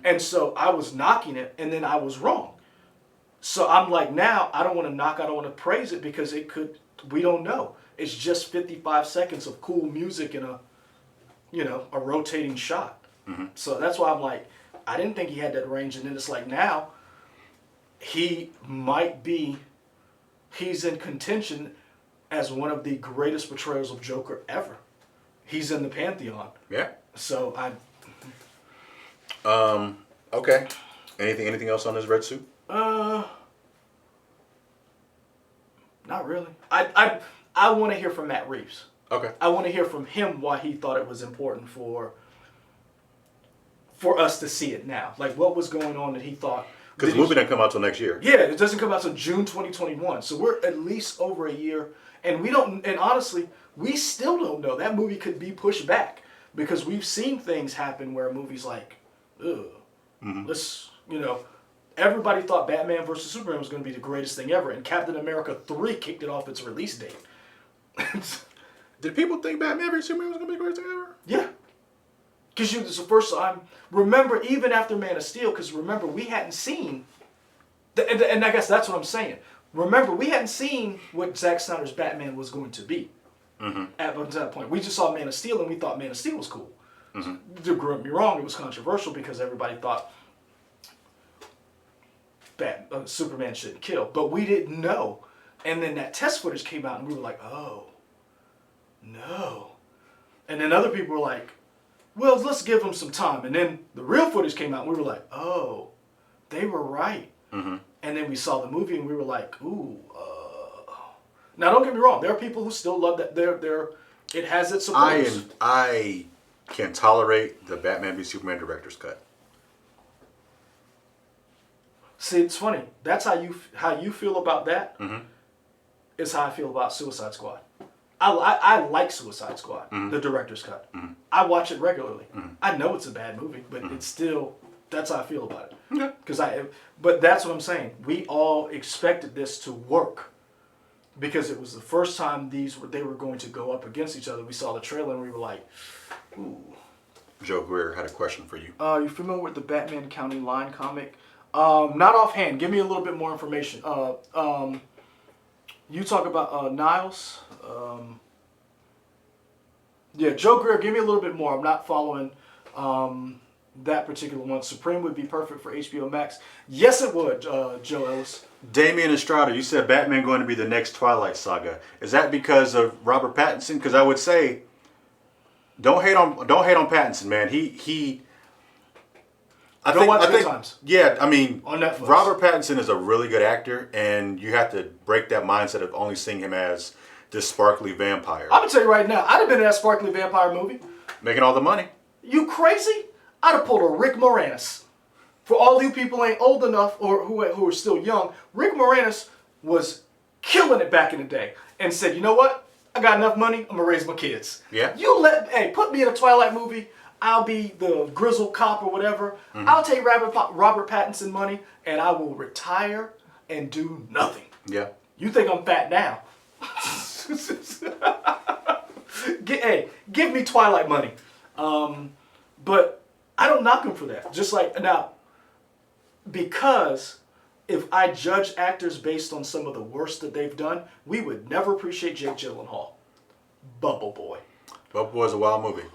Speaker 2: And so I was knocking it, and then I was wrong. So I'm like, now I don't want to knock, I don't want to praise it because we don't know. It's just 55 seconds of cool music and a rotating shot. So that's why I'm like, I didn't think he had that range. And then it's like now, he's in contention as one of the greatest portrayals of Joker ever. He's in the pantheon.
Speaker 1: Yeah.
Speaker 2: So
Speaker 1: Okay. Anything else on this red suit?
Speaker 2: Not really. I want to hear from Matt Reeves.
Speaker 1: Okay.
Speaker 2: I want to hear from him why he thought it was important for us to see it now. Like, what was going on that he thought.
Speaker 1: Because the movie didn't come out till next year.
Speaker 2: Yeah, it doesn't come out till June 2021. So we're at least over a year. And honestly, we still don't know. That movie could be pushed back. Because we've seen things happen where a movie's like, ugh, everybody thought Batman vs. Superman was going to be the greatest thing ever. And Captain America 3 kicked it off its release date.
Speaker 1: Did people think Batman vs. Superman was going to be the greatest thing ever?
Speaker 2: Yeah. Because it's the first time. Remember, even after Man of Steel, because remember, we hadn't seen, and I guess that's what I'm saying. Remember, we hadn't seen what Zack Snyder's Batman was going to be at that point. We just saw Man of Steel, and we thought Man of Steel was cool. Don't get me wrong, it was controversial because everybody thought Superman shouldn't kill. But we didn't know. And then that test footage came out, and we were like, oh, no. And then other people were like, well, let's give him some time. And then the real footage came out, and we were like, oh, they were right. And then we saw the movie, and we were like, ooh. Now, don't get me wrong. There are people who still love that. It has its supporters.
Speaker 1: I can tolerate the Batman v Superman director's cut.
Speaker 2: See, it's funny. That's how you feel about that. Is how I feel about Suicide Squad. I like Suicide Squad, the director's cut. I watch it regularly. I know it's a bad movie, but it's still, that's how I feel about it. But that's what I'm saying. We all expected this to work because it was the first time they were going to go up against each other. We saw the trailer and we were like, ooh.
Speaker 1: Joe Greer had a question for you.
Speaker 2: You familiar with the Batman County Line comic? Not offhand. Give me a little bit more information. You talk about Niles. Joe Greer, give me a little bit more. I'm not following that particular one. Supreme would be perfect for HBO Max. Yes, it would, Joe Ellis.
Speaker 1: Damian Estrada, you said Batman going to be the next Twilight Saga. Is that because of Robert Pattinson? Because I would say, don't hate on Pattinson, man. I think
Speaker 2: Times.
Speaker 1: Yeah, I mean,
Speaker 2: on Netflix.
Speaker 1: Robert Pattinson is a really good actor, and you have to break that mindset of only seeing him as this sparkly vampire.
Speaker 2: I'm gonna tell you right now, I'd have been in that sparkly vampire movie.
Speaker 1: Making all the money.
Speaker 2: You crazy? I'd have pulled a Rick Moranis. For all you people ain't old enough or who are still young, Rick Moranis was killing it back in the day and said, you know what? I got enough money, I'm gonna raise my kids.
Speaker 1: Yeah.
Speaker 2: Put me in a Twilight movie. I'll be the grizzled cop or whatever. I'll take Robert Pattinson money and I will retire and do nothing.
Speaker 1: Yeah.
Speaker 2: You think I'm fat now? Give me Twilight money. But I don't knock him for that. Just like now, because if I judge actors based on some of the worst that they've done, we would never appreciate Jake Gyllenhaal. Bubble Boy.
Speaker 1: Bubble Boy is a wild movie.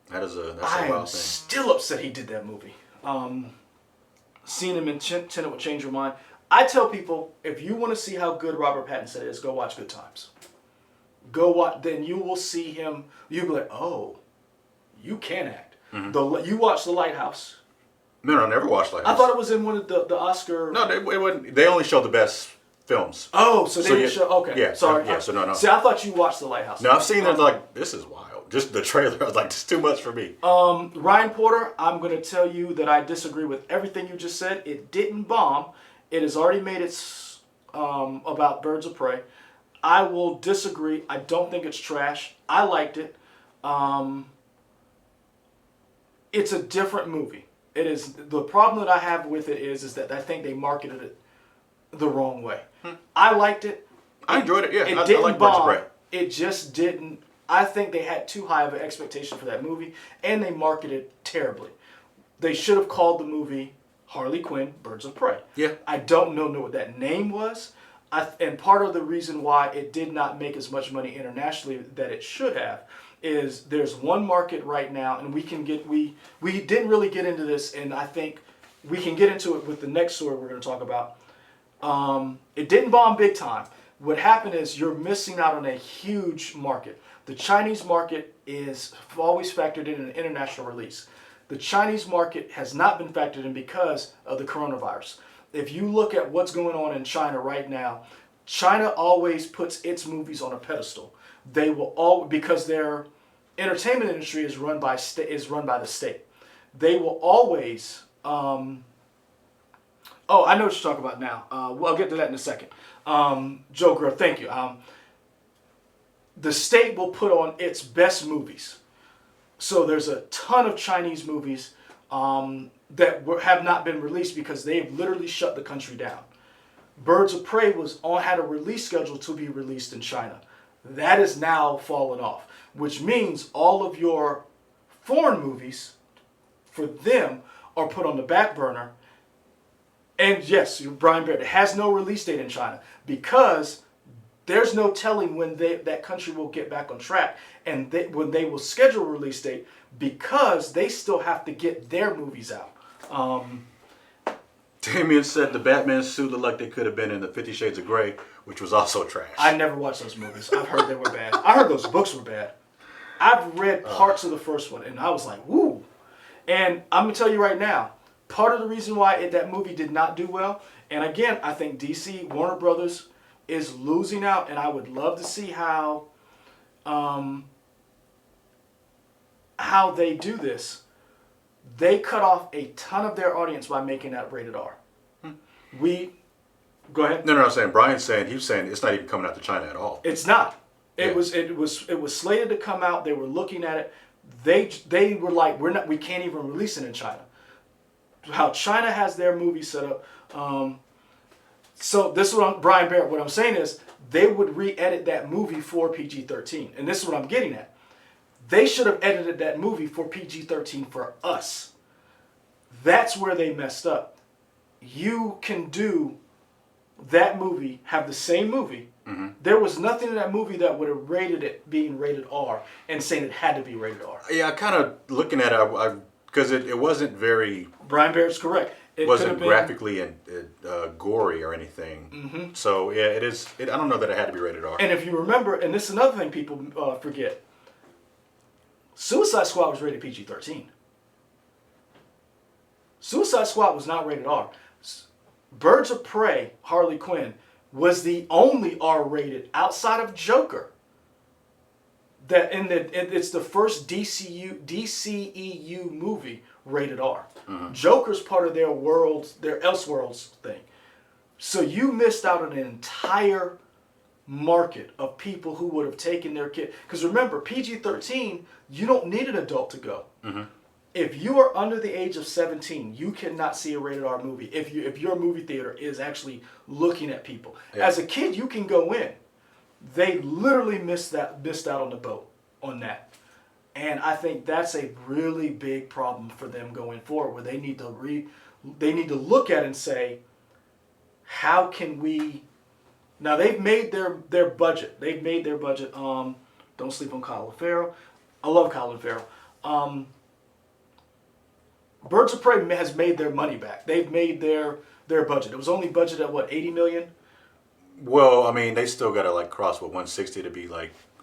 Speaker 1: That's a
Speaker 2: I
Speaker 1: wild
Speaker 2: am
Speaker 1: thing.
Speaker 2: still upset he did that movie. Seeing him in Tenet would change your mind. I tell people, if you want to see how good Robert Pattinson is, go watch Good Times. Go watch, then you will see him. You'll be like, oh, you can act. You watch The Lighthouse.
Speaker 1: No, I never watched Lighthouse.
Speaker 2: I thought it was in one of the Oscar.
Speaker 1: No, it wasn't. They only show the best films.
Speaker 2: Oh, so they didn't show. Okay,
Speaker 1: yeah,
Speaker 2: sorry.
Speaker 1: Yeah, so no.
Speaker 2: See, I thought you watched The Lighthouse.
Speaker 1: No, I've seen it. Like, this is wild. Just the trailer, I was like, this is too much for me.
Speaker 2: Ryan Porter, I'm going to tell you that I disagree with everything you just said. It didn't bomb. It has already made its about Birds of Prey. I will disagree. I don't think it's trash. I liked it. It's a different movie. It is. The problem that I have with it is that I think they marketed it the wrong way. I liked it.
Speaker 1: I enjoyed it. Yeah,
Speaker 2: it
Speaker 1: I
Speaker 2: didn't
Speaker 1: like
Speaker 2: bomb.
Speaker 1: Birds of Prey.
Speaker 2: It just didn't. I think they had too high of an expectation for that movie, and they marketed it terribly. They should have called the movie Harley Quinn, Birds of Prey.
Speaker 1: Yeah.
Speaker 2: I don't know what that name was. And part of the reason why it did not make as much money internationally that it should have is there's one market right now, and we didn't really get into this, and I think we can get into it with the next story we're going to talk about. It didn't bomb big time. What happened is you're missing out on a huge market. The Chinese market is always factored in an international release. The Chinese market has not been factored in because of the coronavirus. If you look at what's going on in China right now, China always puts its movies on a pedestal. They will all, because their entertainment industry is run by the state. They will always. Oh, I know what you're talking about now. I'll get to that in a second. Joe Grill, thank you. The state will put on its best movies. So there's a ton of Chinese movies that have not been released because they've literally shut the country down. Birds of Prey had a release schedule to be released in China. That is now fallen off, which means all of your foreign movies, for them, are put on the back burner. And yes, Brian Barrett, it has no release date in China because there's no telling when that country will get back on track and when they will schedule a release date because they still have to get their movies out.
Speaker 1: Damien said the Batman suit looked like they could have been in the 50 Shades of Grey, which was also trash.
Speaker 2: I never watched those movies. I've heard they were bad. I heard those books were bad. I've read parts of the first one and I was like, woo. And I'm going to tell you right now, part of the reason why that movie did not do well, and again, I think DC, Warner Brothers, is losing out, and I would love to see how they do this. They cut off a ton of their audience by making that rated R. Go ahead.
Speaker 1: No, I'm saying Brian's saying he was saying it's not even coming out to China at all.
Speaker 2: It's not. It
Speaker 1: Yeah.
Speaker 2: was slated to come out. They were looking at it. They were like, we can't even release it in China. How China has their movie set up. So this is Brian Barrett. What I'm saying is they would re-edit that movie for PG-13, and this is what I'm getting at. They should have edited that movie for PG-13 for us. That's where they messed up. You can do that movie, have the same movie. Mm-hmm. There was nothing in that movie that would have rated it being rated R and saying it had to be rated R.
Speaker 1: Yeah, kind of looking at it, because it wasn't very...
Speaker 2: Brian Barrett's correct. It
Speaker 1: wasn't graphically and gory or anything. Mm-hmm. So, yeah, it is... I don't know that it had to be rated R.
Speaker 2: And if you remember, and this is another thing people forget, Suicide Squad was rated PG-13. Suicide Squad was not rated R. Birds of Prey, Harley Quinn, was the only R-rated outside of Joker. It's the first DCEU movie rated R. Mm-hmm. Joker's part of their Elseworlds thing. So you missed out on an entire market of people who would have taken their kid. Because remember, PG-13, you don't need an adult to go. Mm-hmm. If you are under the age of 17, you cannot see a rated R movie. If your movie theater is actually looking at people. Yeah. As a kid, you can go in. They literally missed out on the boat on that. And I think that's a really big problem for them going forward, where they need to look at it and say, how can we... Now, they've made their budget. They've made their budget. Don't sleep on Colin Farrell. I love Colin Farrell. Birds of Prey has made their money back. They've made their budget. It was only budgeted at, what, $80 million?
Speaker 1: Well, I mean, they still got to, cross, 160 to be,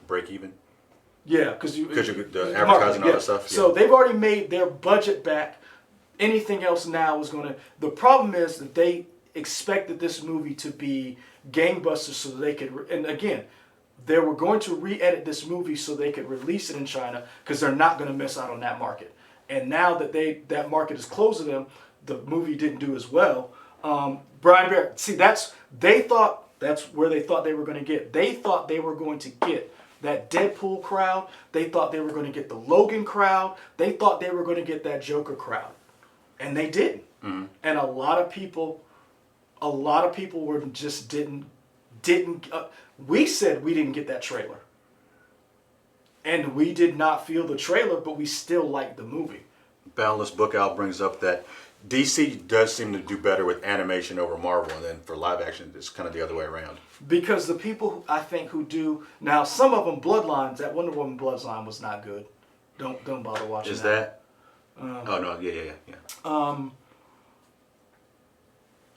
Speaker 1: break even?
Speaker 2: Yeah, because
Speaker 1: the advertising and all that stuff. Yeah.
Speaker 2: So they've already made their budget back. Anything else now is going to... The problem is that they expected this movie to be gangbusters so they could... And again, they were going to re-edit this movie so they could release it in China because they're not going to miss out on that market. And now that that market is closed to them, the movie didn't do as well. Brian Barrett, see, that's where they thought they were going to get. They thought they were going to get that Deadpool crowd. They thought they were going to get the Logan crowd. They thought they were going to get that Joker crowd. And they didn't. Mm-hmm. And a lot of people were just didn't. We said we didn't get that trailer. And we did not feel the trailer, but we still liked the movie.
Speaker 1: Boundless Book Out brings up that DC does seem to do better with animation over Marvel, and then for live action, it's kind of the other way around.
Speaker 2: Because the people I think who do now, some of them Bloodlines. That Wonder Woman Bloodline was not good. Don't bother watching.
Speaker 1: Is that? Oh no, yeah.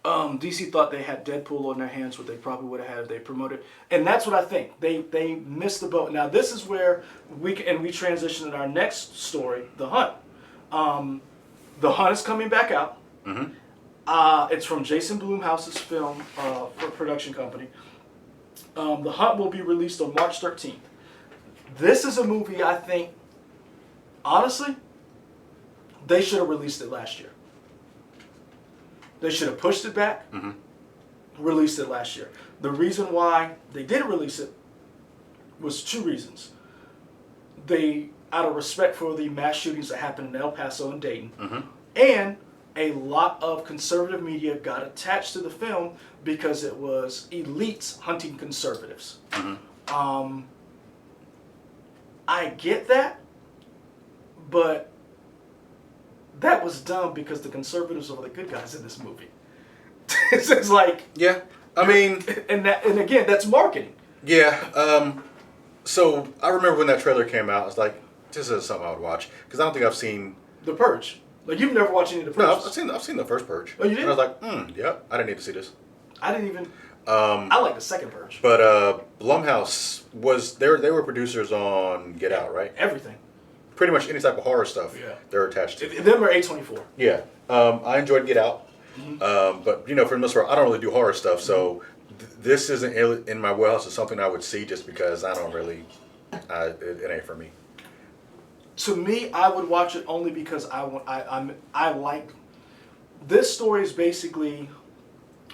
Speaker 2: DC thought they had Deadpool on their hands, what they probably would have had if they promoted. And that's what I think. They missed the boat. Now this is where we transition to our next story, The Hunt. The Hunt is coming back out.
Speaker 1: Mm-hmm.
Speaker 2: It's from Jason Blumhouse's film production company. The Hunt will be released on March 13th. This is a movie I think, honestly, they should have released it last year. They should have pushed it back, released it last year. The reason why they didn't release it was two reasons. They, out of respect for the mass shootings that happened in El Paso and Dayton, and a lot of conservative media got attached to the film because it was elites hunting conservatives. I get that, but that was dumb because the conservatives are the good guys in this movie. It's like,
Speaker 1: yeah, I mean,
Speaker 2: and again, that's marketing.
Speaker 1: Yeah. So I remember when that trailer came out, I was like, this is something I would watch because I don't think I've seen
Speaker 2: The Purge. Like you've never watched any of The Purge?
Speaker 1: No, I've seen the first Purge.
Speaker 2: Oh, you did?
Speaker 1: And I was like, yep, I didn't need to see this.
Speaker 2: I didn't even. I like the second Purge.
Speaker 1: But Blumhouse they were producers on Get Out, right?
Speaker 2: Everything.
Speaker 1: Pretty much any type of horror stuff.
Speaker 2: Yeah.
Speaker 1: They're attached to.
Speaker 2: Them are A24.
Speaker 1: Yeah. I enjoyed Get Out, but for the most part, I don't really do horror stuff, so this isn't in my wheelhouse. It's something I would see just because I don't really. It ain't for me.
Speaker 2: To me, I would watch it only because I like. This story is basically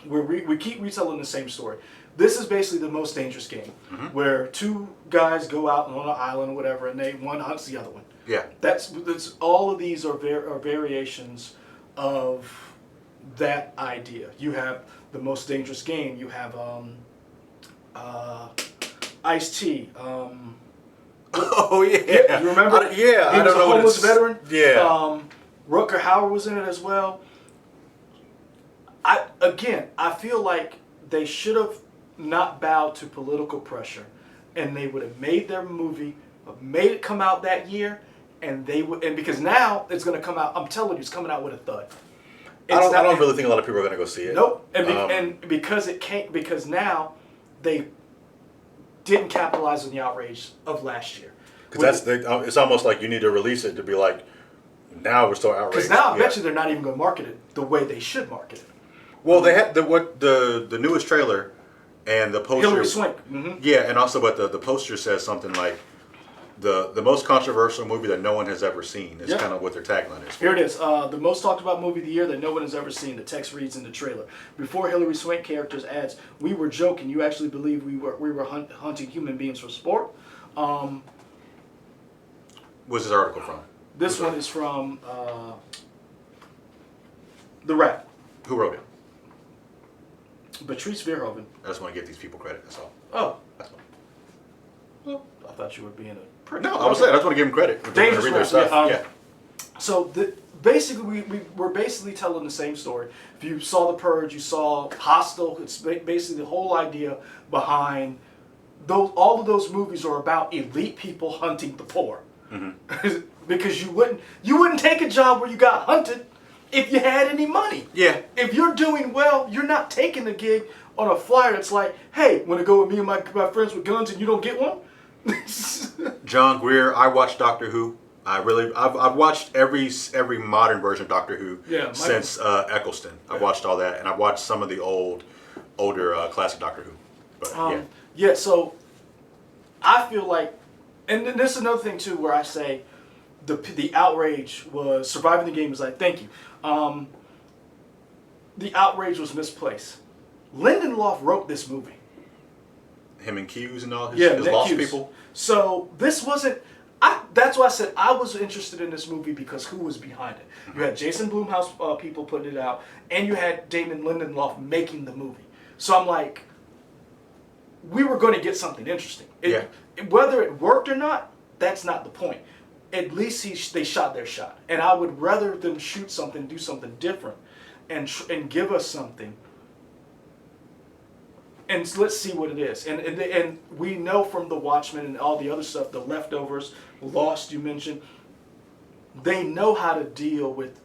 Speaker 2: where we keep retelling the same story. This is basically the most dangerous game, where two guys go out on an island or whatever, and one hunts the other one.
Speaker 1: Yeah.
Speaker 2: That's all of these are variations of that idea. You have the most dangerous game. You have Ice-T.
Speaker 1: Oh yeah.
Speaker 2: You remember?
Speaker 1: He I
Speaker 2: was
Speaker 1: don't know
Speaker 2: a homeless veteran.
Speaker 1: Yeah.
Speaker 2: Rutger Hauer was in it as well. I feel like they should have not bowed to political pressure, and they would have made their movie, made it come out that year, and because now it's going to come out. I'm telling you, it's coming out with a thud.
Speaker 1: I don't really think a lot of people are going to go see it.
Speaker 2: Nope. And because it can't, because now they didn't capitalize on the outrage of last year.
Speaker 1: Because it's almost like you need to release it to be like, now we're so outraged.
Speaker 2: Because now I bet you they're not even going to market it the way they should market it.
Speaker 1: Well, they had the newest trailer and the poster.
Speaker 2: Hillary Swank.
Speaker 1: Yeah, and also, but the poster says something like the most controversial movie that no one has ever seen is kind of what their tagline is.
Speaker 2: Here it is. The most talked about movie of the year that no one has ever seen. The text reads in the trailer. Before Hillary Swank characters adds, "We were joking. You actually believe we were hunting human beings for sport."
Speaker 1: Where's this article from?
Speaker 2: This one is from The Wrap.
Speaker 1: Who wrote it?
Speaker 2: Patrice Verhoeven.
Speaker 1: I just want to give these people credit. That's all.
Speaker 2: Oh.
Speaker 1: That's all.
Speaker 2: Well, I thought you were being a prick.
Speaker 1: No, I was saying I just want to give them credit.
Speaker 2: Dangerous
Speaker 1: read their
Speaker 2: Rap,
Speaker 1: stuff.
Speaker 2: yeah. So basically, we're basically telling the same story. If you saw The Purge, you saw Hostel. It's basically the whole idea behind those. All of those movies are about elite people hunting the poor. Because you wouldn't take a job where you got hunted if you had any money. Yeah. If you're doing well, you're not taking the gig on a flyer. It's like, hey, want to go with me and my friends with guns and you don't get one?
Speaker 1: John Greer. I watched Doctor Who. I've watched every modern version of Doctor Who since Eccleston. I've watched all that, and I've watched some of the older classic Doctor Who. But,
Speaker 2: so I feel like, and this is another thing too, where I say the outrage was surviving the game was like, thank you. The outrage was misplaced. Lindelof wrote this movie.
Speaker 1: Him and Hughes and all his lost
Speaker 2: Hughes.
Speaker 1: people.
Speaker 2: So this wasn't. That's why I said I was interested in this movie because who was behind it? You had Jason Blumhouse people putting it out, and you had Damon Lindelof making the movie. So I'm like, we were going to get something interesting. Whether it worked or not, that's not the point. at least they shot their shot. And I would rather them shoot something, do something different, and give us something. And so let's see what it is. And we know from The Watchmen and all the other stuff, The Leftovers, Lost, you mentioned, they know how to deal with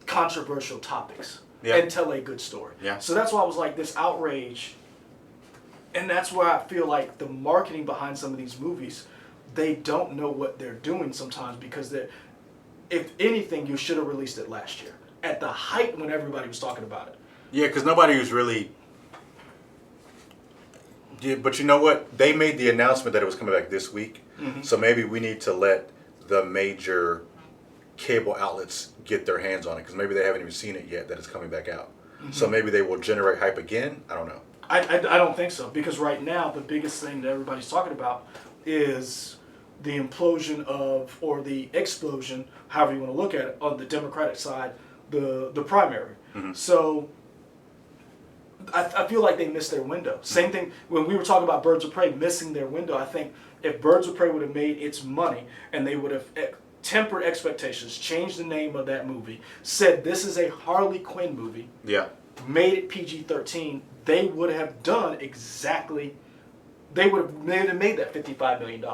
Speaker 2: controversial topics and tell a good story.
Speaker 1: Yeah.
Speaker 2: So that's why I was like, this outrage, and that's where I feel like the marketing behind some of these movies, they don't know what they're doing sometimes, because if anything, you should have released it last year at the height when everybody was talking about it.
Speaker 1: Yeah, because nobody was really. Yeah, but you know what? They made the announcement that it was coming back this week, so maybe we need to let the major cable outlets get their hands on it, because maybe they haven't even seen it yet that it's coming back out. So maybe they will generate hype again. I don't know.
Speaker 2: I don't think so, because right now the biggest thing that everybody's talking about is the implosion of, or the explosion, however you want to look at it, on the Democratic side, the primary. So I feel like they missed their window. Same thing when we were talking about Birds of Prey missing their window. I think if Birds of Prey would have made its money and they would have tempered expectations, changed the name of that movie, said this is a Harley Quinn movie, made it PG-13, they would have done exactly. They would have made that $55 million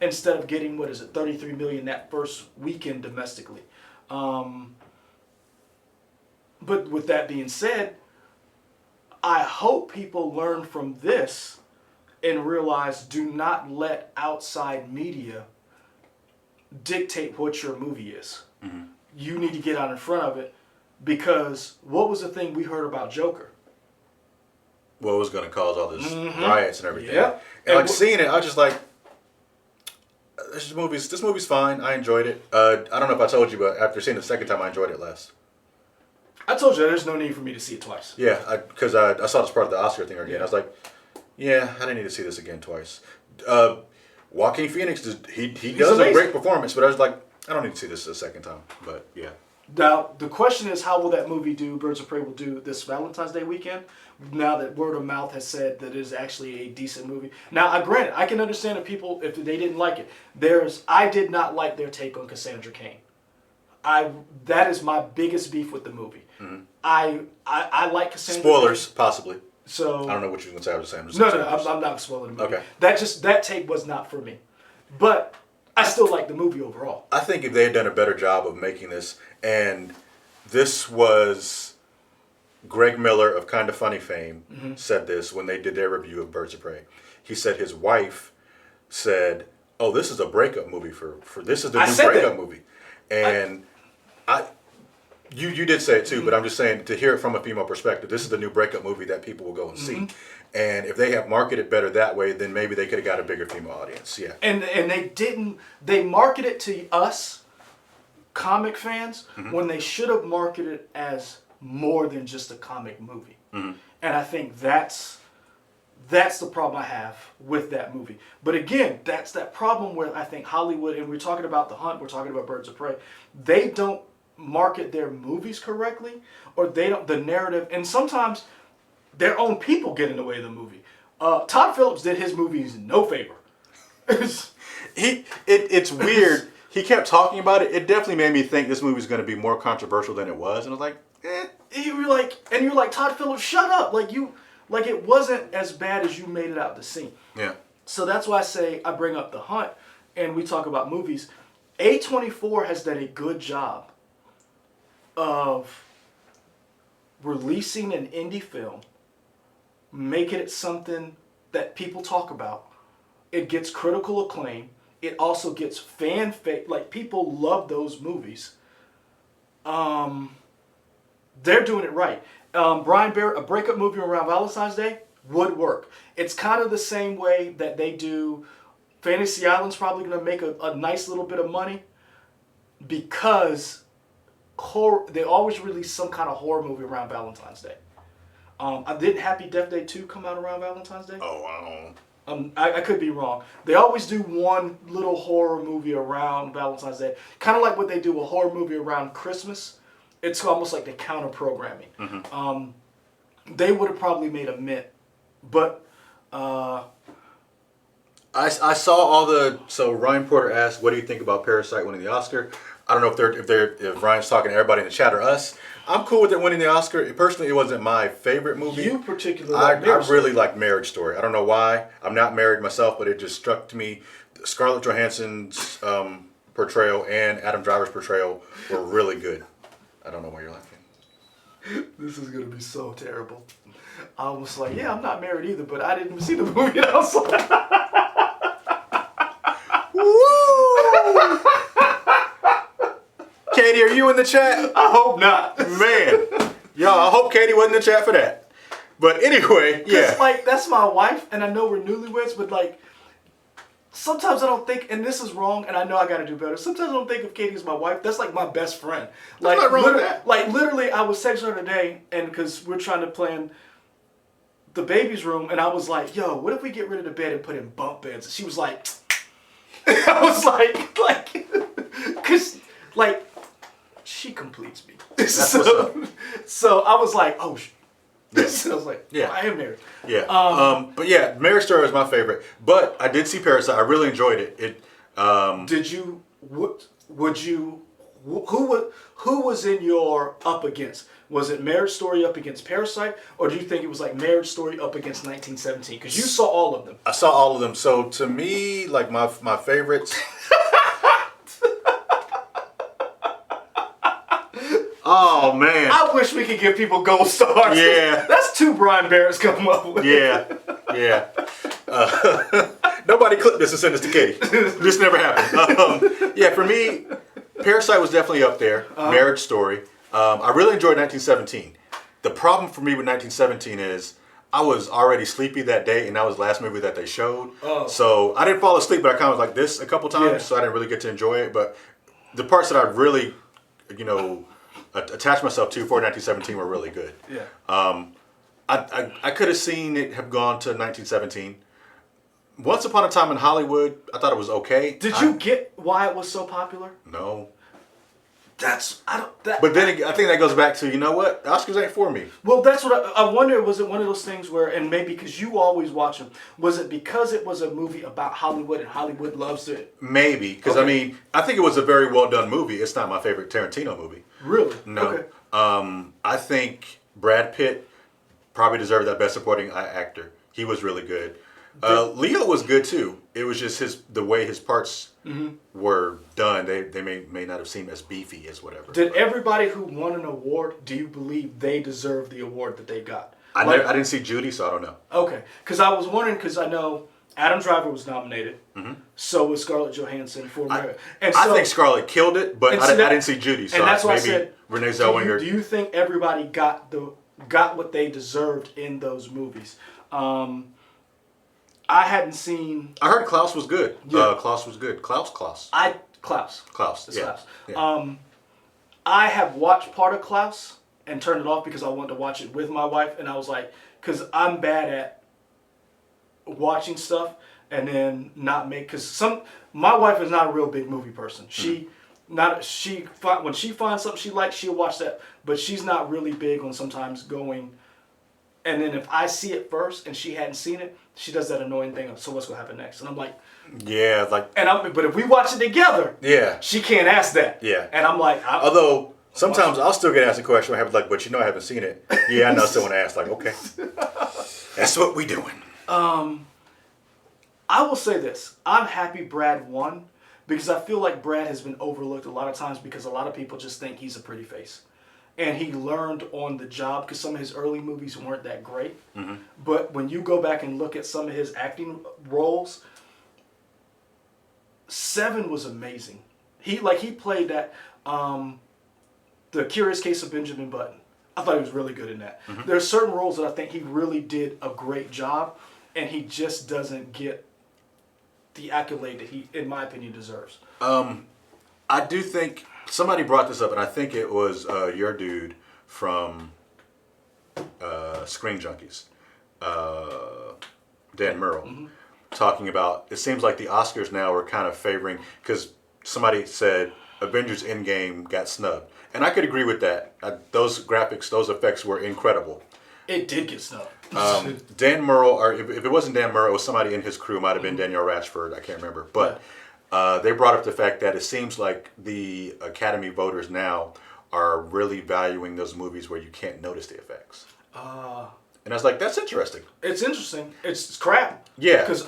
Speaker 2: instead of getting, what is it, $33 million that first weekend domestically. But with that being said, I hope people learn from this and realize, do not let outside media dictate what your movie is. You need to get out in front of it, because what was the thing we heard about Joker?
Speaker 1: Well, it was going to cause all this riots and everything.
Speaker 2: Yeah.
Speaker 1: And like seeing it, I was just like, this movie's fine. I enjoyed it. I don't know if I told you, but after seeing it the second time, I enjoyed it less.
Speaker 2: I told you there's no need for me to see it twice.
Speaker 1: Yeah, because I saw this part of the Oscar thing again. I was like, yeah, I didn't need to see this again twice. Joaquin Phoenix, he does a great performance, but I was like, I don't need to see this a second time. But yeah.
Speaker 2: Now, the question is, how will that movie do, Birds of Prey will do this Valentine's Day weekend, now that word of mouth has said that it is actually a decent movie. Now, granted, I can understand if people, if they didn't like it. I did not like their take on Cassandra Cain. That is my biggest beef with the movie. I like Cassandra
Speaker 1: Spoilers,
Speaker 2: Cain.
Speaker 1: possibly.
Speaker 2: So
Speaker 1: I don't know what you were going to say.
Speaker 2: I'm not spoiling the movie.
Speaker 1: Okay.
Speaker 2: That take was not for me. But I still like the movie overall.
Speaker 1: I think if they had done a better job of making this, and this was Greg Miller of Kinda Funny fame said this when they did their review of Birds of Prey. He said his wife said, "Oh, this is a breakup movie for this is the new breakup movie," and You did say it too, but I'm just saying, to hear it from a female perspective, this is the new breakup movie that people will go and see. And if they have marketed better that way, then maybe they could have got a bigger female audience. Yeah.
Speaker 2: And they didn't. They marketed to us, comic fans, when they should have marketed it as more than just a comic movie. And I think that's the problem I have with that movie. But again, that's that problem where I think Hollywood, and we're talking about The Hunt, we're talking about Birds of Prey, they don't market their movies correctly, or they don't, the narrative, and sometimes their own people get in the way of the movie. Todd Phillips did his movies no favor.
Speaker 1: It's weird. He kept talking about it. It definitely made me think this movie was going to be more controversial than it was, and I was like,
Speaker 2: You're like, Todd Phillips, shut up! Like it wasn't as bad as you made it out to seem.
Speaker 1: Yeah.
Speaker 2: So that's why I bring up The Hunt, and we talk about movies. A24 has done a good job of releasing an indie film, making it something that people talk about. It gets critical acclaim. It also gets like people love those movies. They're doing it right. Brian Barrett, a breakup movie around Valentine's Day would work. It's kind of the same way that they do. Fantasy Island's probably going to make a nice little bit of money, because they always release some kind of horror movie around Valentine's Day. Did Happy Death Day 2 come out around Valentine's Day?
Speaker 1: Oh, I don't know.
Speaker 2: I could be wrong. They always do one little horror movie around Valentine's Day. Kind of like what they do a horror movie around Christmas. It's almost like the counter programming. They would have probably made a mint. But
Speaker 1: I saw all the. So Ryan Porter asked, "What do you think about Parasite winning the Oscar?" I don't know if Ryan's talking to everybody in the chat or us. I'm cool with it winning the Oscar. Personally, it wasn't my favorite movie.
Speaker 2: You particularly
Speaker 1: I
Speaker 2: like Marriage Story.
Speaker 1: really like Marriage Story. I don't know why. I'm not married myself, but it just struck to me. Scarlett Johansson's portrayal and Adam Driver's portrayal were really good. I don't know why you're laughing.
Speaker 2: This is gonna be so terrible. I was like, yeah, I'm not married either, but I didn't see the movie. And I was like,
Speaker 1: woo! Katie, are you in the chat?
Speaker 2: I hope not.
Speaker 1: Man, y'all, I hope Katie wasn't in the chat for that. But anyway, yeah.
Speaker 2: Like, that's my wife, and I know we're newlyweds, but like, sometimes I don't think, and this is wrong, and I know I gotta do better. Sometimes I don't think of Katie as my wife. That's like my best friend. Like,
Speaker 1: nothing wrong with that.
Speaker 2: Like, literally, I was texting her today, and because we're trying to plan the baby's room, and I was like, yo, what if we get rid of the bed and put in bunk beds? And she was like, I was like, because, like, she completes me.
Speaker 1: That's what's up.
Speaker 2: So I was like, oh,
Speaker 1: Yeah.
Speaker 2: So I was like,
Speaker 1: Yeah.
Speaker 2: I am married.
Speaker 1: Yeah. But yeah, Marriage Story was my favorite. But I did see Parasite. I really enjoyed it.
Speaker 2: Did you? Would you? Who was in your up against? Was it Marriage Story up against Parasite, or do you think it was like Marriage Story up against 1917? Because you saw all of them.
Speaker 1: I saw all of them. So to me, like my favorites. Oh man!
Speaker 2: I wish we could give people gold stars.
Speaker 1: Yeah.
Speaker 2: That's two Brian Barrett's come up with.
Speaker 1: Yeah, yeah. Nobody clipped this and sent this to Katie. This never happened. Yeah, for me, Parasite was definitely up there. Marriage Story. I really enjoyed 1917. The problem for me with 1917 is I was already sleepy that day, and that was the last movie that they showed.
Speaker 2: Oh.
Speaker 1: So I didn't fall asleep, but I kind of was like this a couple times,
Speaker 2: Yeah.
Speaker 1: so I didn't really get to enjoy it. But the parts that I really, attached myself to for 1917 were really good.
Speaker 2: Yeah.
Speaker 1: I could have seen it have gone to 1917. Once Upon a Time in Hollywood, I thought it was okay.
Speaker 2: Did you get why it was so popular?
Speaker 1: No.
Speaker 2: But
Speaker 1: then I think that goes back to, you know what? Oscars ain't for me.
Speaker 2: Well, that's what I wonder. Was it one of those things where, and maybe because you always watch them, was it because it was a movie about Hollywood and Hollywood loves it?
Speaker 1: Maybe. Because,
Speaker 2: Okay.
Speaker 1: I mean, I think it was a very well done movie. It's not my favorite Tarantino movie.
Speaker 2: Really?
Speaker 1: No.
Speaker 2: Okay.
Speaker 1: I think Brad Pitt probably deserved that Best Supporting Actor. He was really good. Leo was good too. It was just the way his parts were done. They may not have seemed as beefy as whatever.
Speaker 2: Did everybody who won an award, do you believe they deserve the award that they got?
Speaker 1: I didn't see Judy, so I don't know.
Speaker 2: Okay. Because I was wondering, because I know Adam Driver was nominated. So was Scarlett Johansson for Marriage. And
Speaker 1: I
Speaker 2: so,
Speaker 1: think Scarlett killed it, but I didn't see Judy. So
Speaker 2: and that's why
Speaker 1: maybe
Speaker 2: I said,
Speaker 1: Renee Zellweger.
Speaker 2: do you think everybody got what they deserved in those movies? I hadn't seen.
Speaker 1: I heard Klaus was good.
Speaker 2: Yeah.
Speaker 1: Klaus was good. Klaus.
Speaker 2: Klaus. It's
Speaker 1: Yeah.
Speaker 2: Klaus.
Speaker 1: Yeah.
Speaker 2: I have watched part of Klaus and turned it off because I wanted to watch it with my wife, and I was like, because I'm bad at watching stuff and then not make, because my wife is not a real big movie person. When she finds something she likes, she'll watch that, but she's not really big on sometimes going. And then if I see it first and she hadn't seen it, she does that annoying thing of, so what's gonna happen next? And I'm like,
Speaker 1: yeah, like.
Speaker 2: but if we watch it together,
Speaker 1: Yeah.
Speaker 2: she can't ask that.
Speaker 1: Yeah.
Speaker 2: And I'm like,
Speaker 1: Although sometimes I'll still get asked a question. I have like, but I haven't seen it. Yeah, I know. Still want to ask. Like, okay, that's what we doing.
Speaker 2: I will say this: I'm happy Brad won because I feel like Brad has been overlooked a lot of times because a lot of people just think he's a pretty face. And he learned on the job because some of his early movies weren't that great. But when you go back and look at some of his acting roles, Seven was amazing. He played that The Curious Case of Benjamin Button. I thought he was really good in that. There are certain roles that I think he really did a great job, and he just doesn't get the accolade that he, in my opinion, deserves.
Speaker 1: I do think somebody brought this up, and I think it was your dude from Screen Junkies, Dan Murrell, talking about it seems like the Oscars now are kind of favoring, because somebody said Avengers Endgame got snubbed. And I could agree with that. Those graphics, those effects were incredible.
Speaker 2: It did get snubbed.
Speaker 1: Dan Murrow, or if it wasn't Dan Murrow, it was somebody in his crew. Might have been Danielle Rashford. I can't remember. But they brought up the fact that it seems like the Academy voters now are really valuing those movies where you can't notice the effects. And I was like, that's interesting.
Speaker 2: It's interesting. It's crap.
Speaker 1: Yeah.
Speaker 2: Because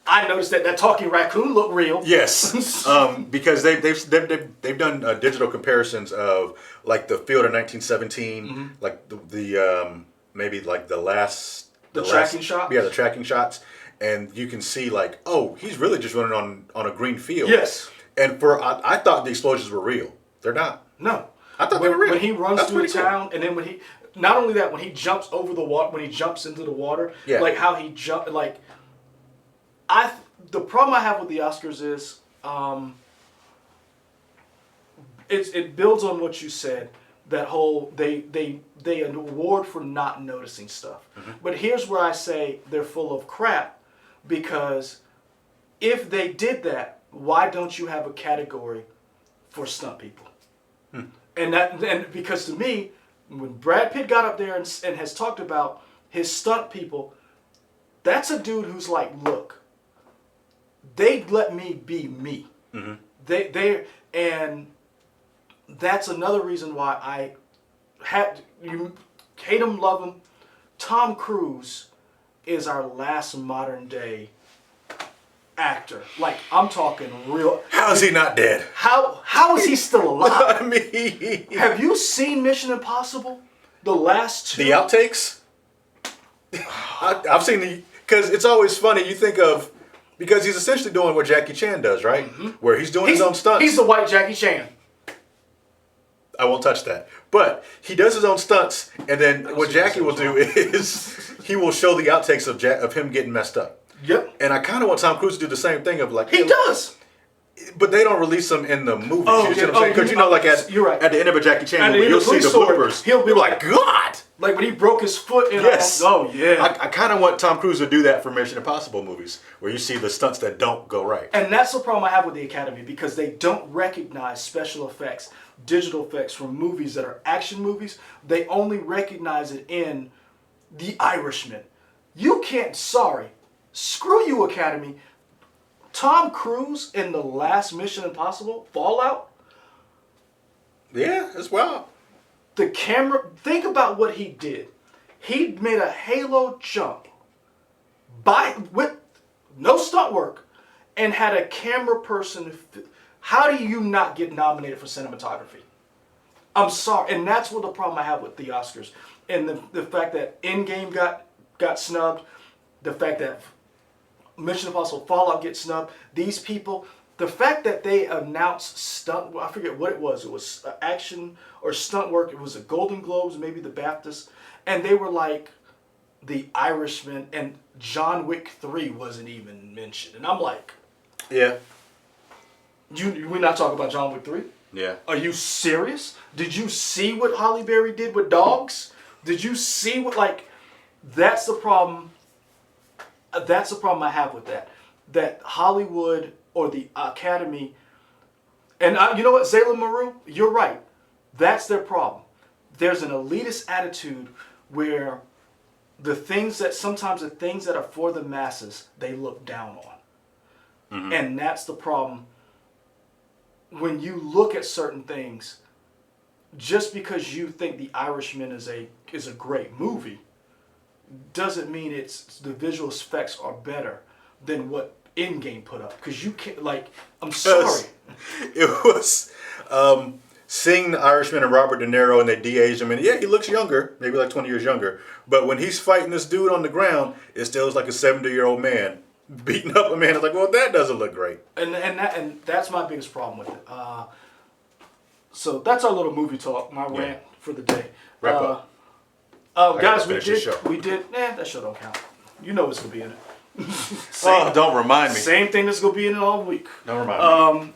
Speaker 2: I noticed that talking raccoon looked real.
Speaker 1: Yes. Because they've done digital comparisons of like the field of 1917, like the maybe like the
Speaker 2: tracking shots.
Speaker 1: Yeah, the tracking shots, and you can see like, oh, he's really just running on a green field.
Speaker 2: Yes.
Speaker 1: And I thought the explosions were real. They're not.
Speaker 2: No.
Speaker 1: I thought they were real.
Speaker 2: When he runs
Speaker 1: That's
Speaker 2: through
Speaker 1: pretty
Speaker 2: town, and then not only that, when he jumps over the water, when he jumps into the water,
Speaker 1: Yeah.
Speaker 2: like how he jumped, like the problem I have with the Oscars is, it builds on what you said. That whole they an award for not noticing stuff. But here's where I say they're full of crap, because if they did that, why don't you have a category for stunt people? And because to me, when Brad Pitt got up there and has talked about his stunt people, that's a dude who's like, look, they let me be me. And that's another reason why I you hate him, love him. Tom Cruise is our last modern day actor. Like, I'm talking real.
Speaker 1: How is he not dead?
Speaker 2: How is he still alive?
Speaker 1: I mean,
Speaker 2: Have you seen Mission Impossible? The last two?
Speaker 1: the outtakes. I've seen because it's always funny. You think of because he's essentially doing what Jackie Chan does, right? Where he's doing his own stunts.
Speaker 2: He's the white Jackie Chan.
Speaker 1: I won't touch that. But he does his own stunts, and then what Jackie will do is he will show the outtakes of him getting messed up.
Speaker 2: Yep.
Speaker 1: And I kind of want Tom Cruise to do the same thing of like
Speaker 2: He does.
Speaker 1: But they don't release them in the movie.
Speaker 2: Oh,
Speaker 1: you see what I'm saying? Because you know, like
Speaker 2: you're right.
Speaker 1: at the end of a Jackie Chan
Speaker 2: At the
Speaker 1: movie,
Speaker 2: end
Speaker 1: you'll
Speaker 2: of
Speaker 1: see the
Speaker 2: Police Story,
Speaker 1: bloopers.
Speaker 2: he'll be
Speaker 1: like, God.
Speaker 2: Like when he broke his foot in.
Speaker 1: Yes.
Speaker 2: Oh yeah.
Speaker 1: I kind of want Tom Cruise to do that for Mission Impossible movies, where you see the stunts that don't go right.
Speaker 2: And that's the problem I have with the Academy, because they don't recognize special effects, digital effects from movies that are action movies. They only recognize it in The Irishman. You can't, screw you, Academy. Tom Cruise in the last Mission Impossible, Fallout.
Speaker 1: Yeah, it's wild.
Speaker 2: The camera, think about what he did. He made a halo jump with no stunt work and had a camera person. How do you not get nominated for cinematography? I'm sorry. And that's what the problem I have with the Oscars. And the fact that Endgame got snubbed, the fact that Mission Impossible Fallout gets snubbed, these people, the fact that they announced stunt, I forget what it was action or stunt work, it was the Golden Globes, maybe the BAFTAs, and they were like The Irishman, and John Wick 3 wasn't even mentioned. And I'm like,
Speaker 1: yeah.
Speaker 2: We're not talking about John Wick 3?
Speaker 1: Yeah.
Speaker 2: Are you serious? Did you see what Halle Berry did with dogs? Did you see what, like, that's the problem. That's the problem I have with that. That Hollywood or the Academy, and you know what, Zayla Maru, you're right. That's their problem. There's an elitist attitude where sometimes the things that are for the masses, they look down on. And that's the problem. When you look at certain things, just because you think The Irishman is a great movie, doesn't mean the visual effects are better than what Endgame put up. Because you can't, like, I'm sorry.
Speaker 1: It was seeing The Irishman and Robert De Niro, and they de-aged him, and yeah, he looks younger, maybe like 20 years younger, but when he's fighting this dude on the ground, it still is like a 70-year-old man beating up a man. It's like, well, that doesn't look great.
Speaker 2: And that's my biggest problem with it. So that's our little movie talk, my rant for the day.
Speaker 1: Wrap up.
Speaker 2: Guys, we did. That show don't count. You know what's gonna be in it.
Speaker 1: Don't remind me.
Speaker 2: Same thing that's gonna be in it all week.
Speaker 1: Don't remind me.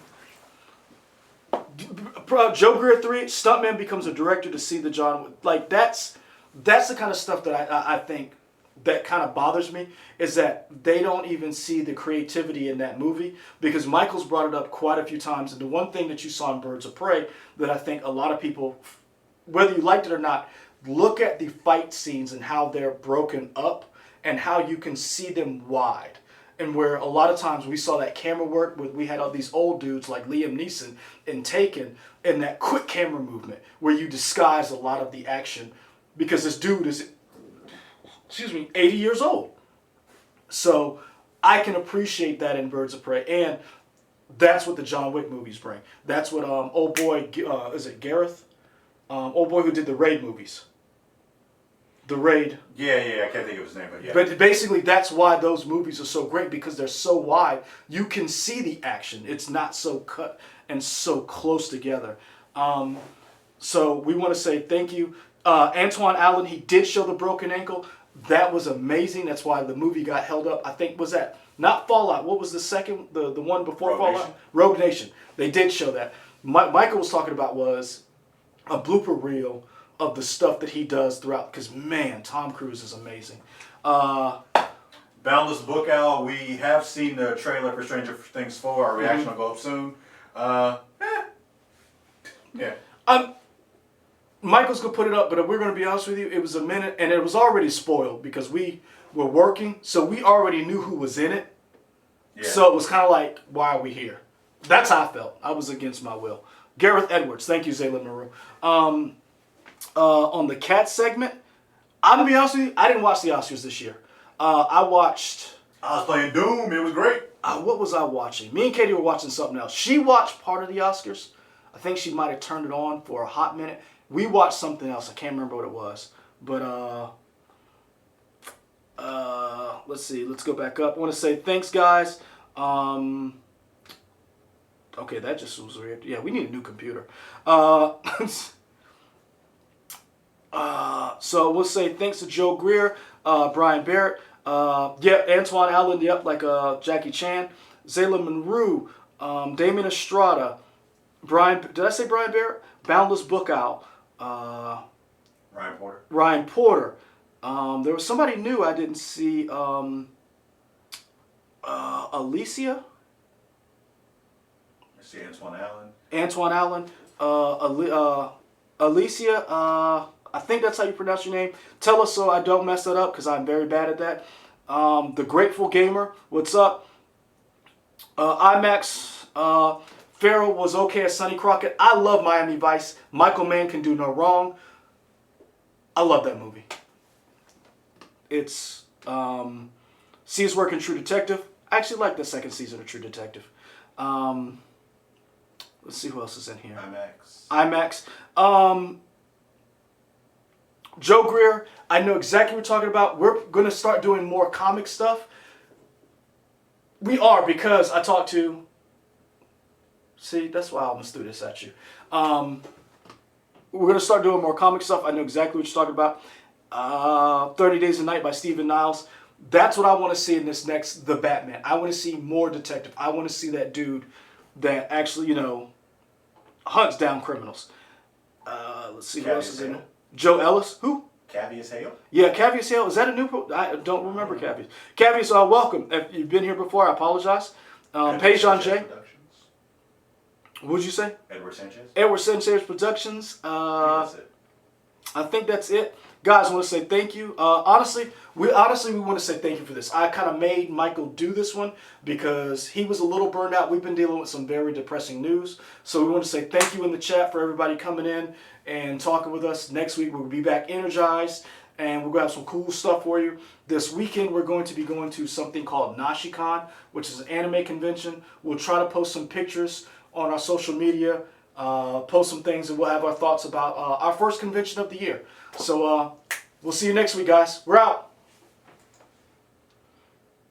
Speaker 2: Joe Greer 3, stuntman becomes a director to see the John. Like that's the kind of stuff that I think that kind of bothers me, is that they don't even see the creativity in that movie, because Michael's brought it up quite a few times. And the one thing that you saw in Birds of Prey that I think a lot of people, whether you liked it or not, look at the fight scenes and how they're broken up and how you can see them wide. And where a lot of times we saw that camera work with, we had all these old dudes like Liam Neeson in Taken, and that quick camera movement where you disguise a lot of the action because this dude is, 80 years old. So I can appreciate that in Birds of Prey, and that's what the John Wick movies bring. That's what old boy, is it Gareth? Old boy who did the Raid movies. The Raid.
Speaker 1: Yeah, I can't think of his name, but yeah.
Speaker 2: But basically, that's why those movies are so great, because they're so wide. You can see the action. It's not so cut and so close together. So we want to say thank you. Antoine Allen, he did show the broken ankle. That was amazing. That's why the movie got held up. I think, was that not Fallout? What was the second, the one before
Speaker 1: Rogue
Speaker 2: Fallout?
Speaker 1: Nation.
Speaker 2: Rogue Nation. They did show that. Michael was talking about was a blooper reel of the stuff that he does throughout, because man, Tom Cruise is amazing.
Speaker 1: Boundless Book Owl, we have seen the trailer for Stranger Things 4. Our reaction will go up soon. Yeah.
Speaker 2: Michael's gonna put it up, but we're gonna be honest with you, it was a minute, and it was already spoiled because we were working, so we already knew who was in it.
Speaker 1: Yeah.
Speaker 2: So it was kind of like, why are we here? That's how I felt. I was against my will. Gareth Edwards, thank you, Zayla Maru. On the cat segment, I'm gonna be honest with you, I didn't watch the Oscars this year. I watched.
Speaker 1: I was playing Doom. It was great.
Speaker 2: What was I watching? Me and Katie were watching something else. She watched part of the Oscars. I think she might have turned it on for a hot minute. We watched something else. I can't remember what it was. But let's see. Let's go back up. I want to say thanks, guys. Okay, that just was weird. Yeah, we need a new computer. So we'll say thanks to Joe Greer, Brian Barrett, Antoine Allen, like Jackie Chan, Zayla Monroe, Damien Estrada, did I say Brian Barrett? Boundless Book Owl, Ryan Porter. There was somebody new I didn't see, Alicia.
Speaker 1: I see Antoine
Speaker 2: Allen, Alicia, I think that's how you pronounce your name. Tell us so I don't mess that up, because I'm very bad at that. The Grateful Gamer, what's up? IMAX, Farrell was okay as Sonny Crockett. I love Miami Vice. Michael Mann can do no wrong. I love that movie. It's, see his work in True Detective. I actually like the second season of True Detective. Let's see who else is in here. IMAX. Joe Greer, I know exactly what you're talking about. We're going to start doing more comic stuff. We are, because I talked to... See, that's why I almost threw this at you. We're going to start doing more comic stuff. I know exactly what you're talking about. 30 Days a Night by Stephen Niles. That's what I want to see in this next The Batman. I want to see more detective. I want to see that dude that actually, hunts down criminals. Let's see who else is in it. Joe Ellis. Who?
Speaker 1: Cavius Hale?
Speaker 2: Yeah, Cavius Hale. Is that a new... I don't remember Cavius. Cavius, welcome. If you've been here before, I apologize. Peijan J. What would you say?
Speaker 1: Edward Sanchez.
Speaker 2: Edward Sanchez Productions.
Speaker 1: That's it.
Speaker 2: I think that's it. Guys, I want to say thank you. Honestly, we want to say thank you for this. I kind of made Michael do this one because he was a little burned out. We've been dealing with some very depressing news. So we want to say thank you in the chat for everybody coming in and talking with us. Next week, we'll be back energized, and we're going to have some cool stuff for you. This weekend, we're going to be going to something called Nashicon, which is an anime convention. We'll try to post some pictures on our social media, post some things, and we'll have our thoughts about our first convention of the year. So we'll see you next week, guys. We're out.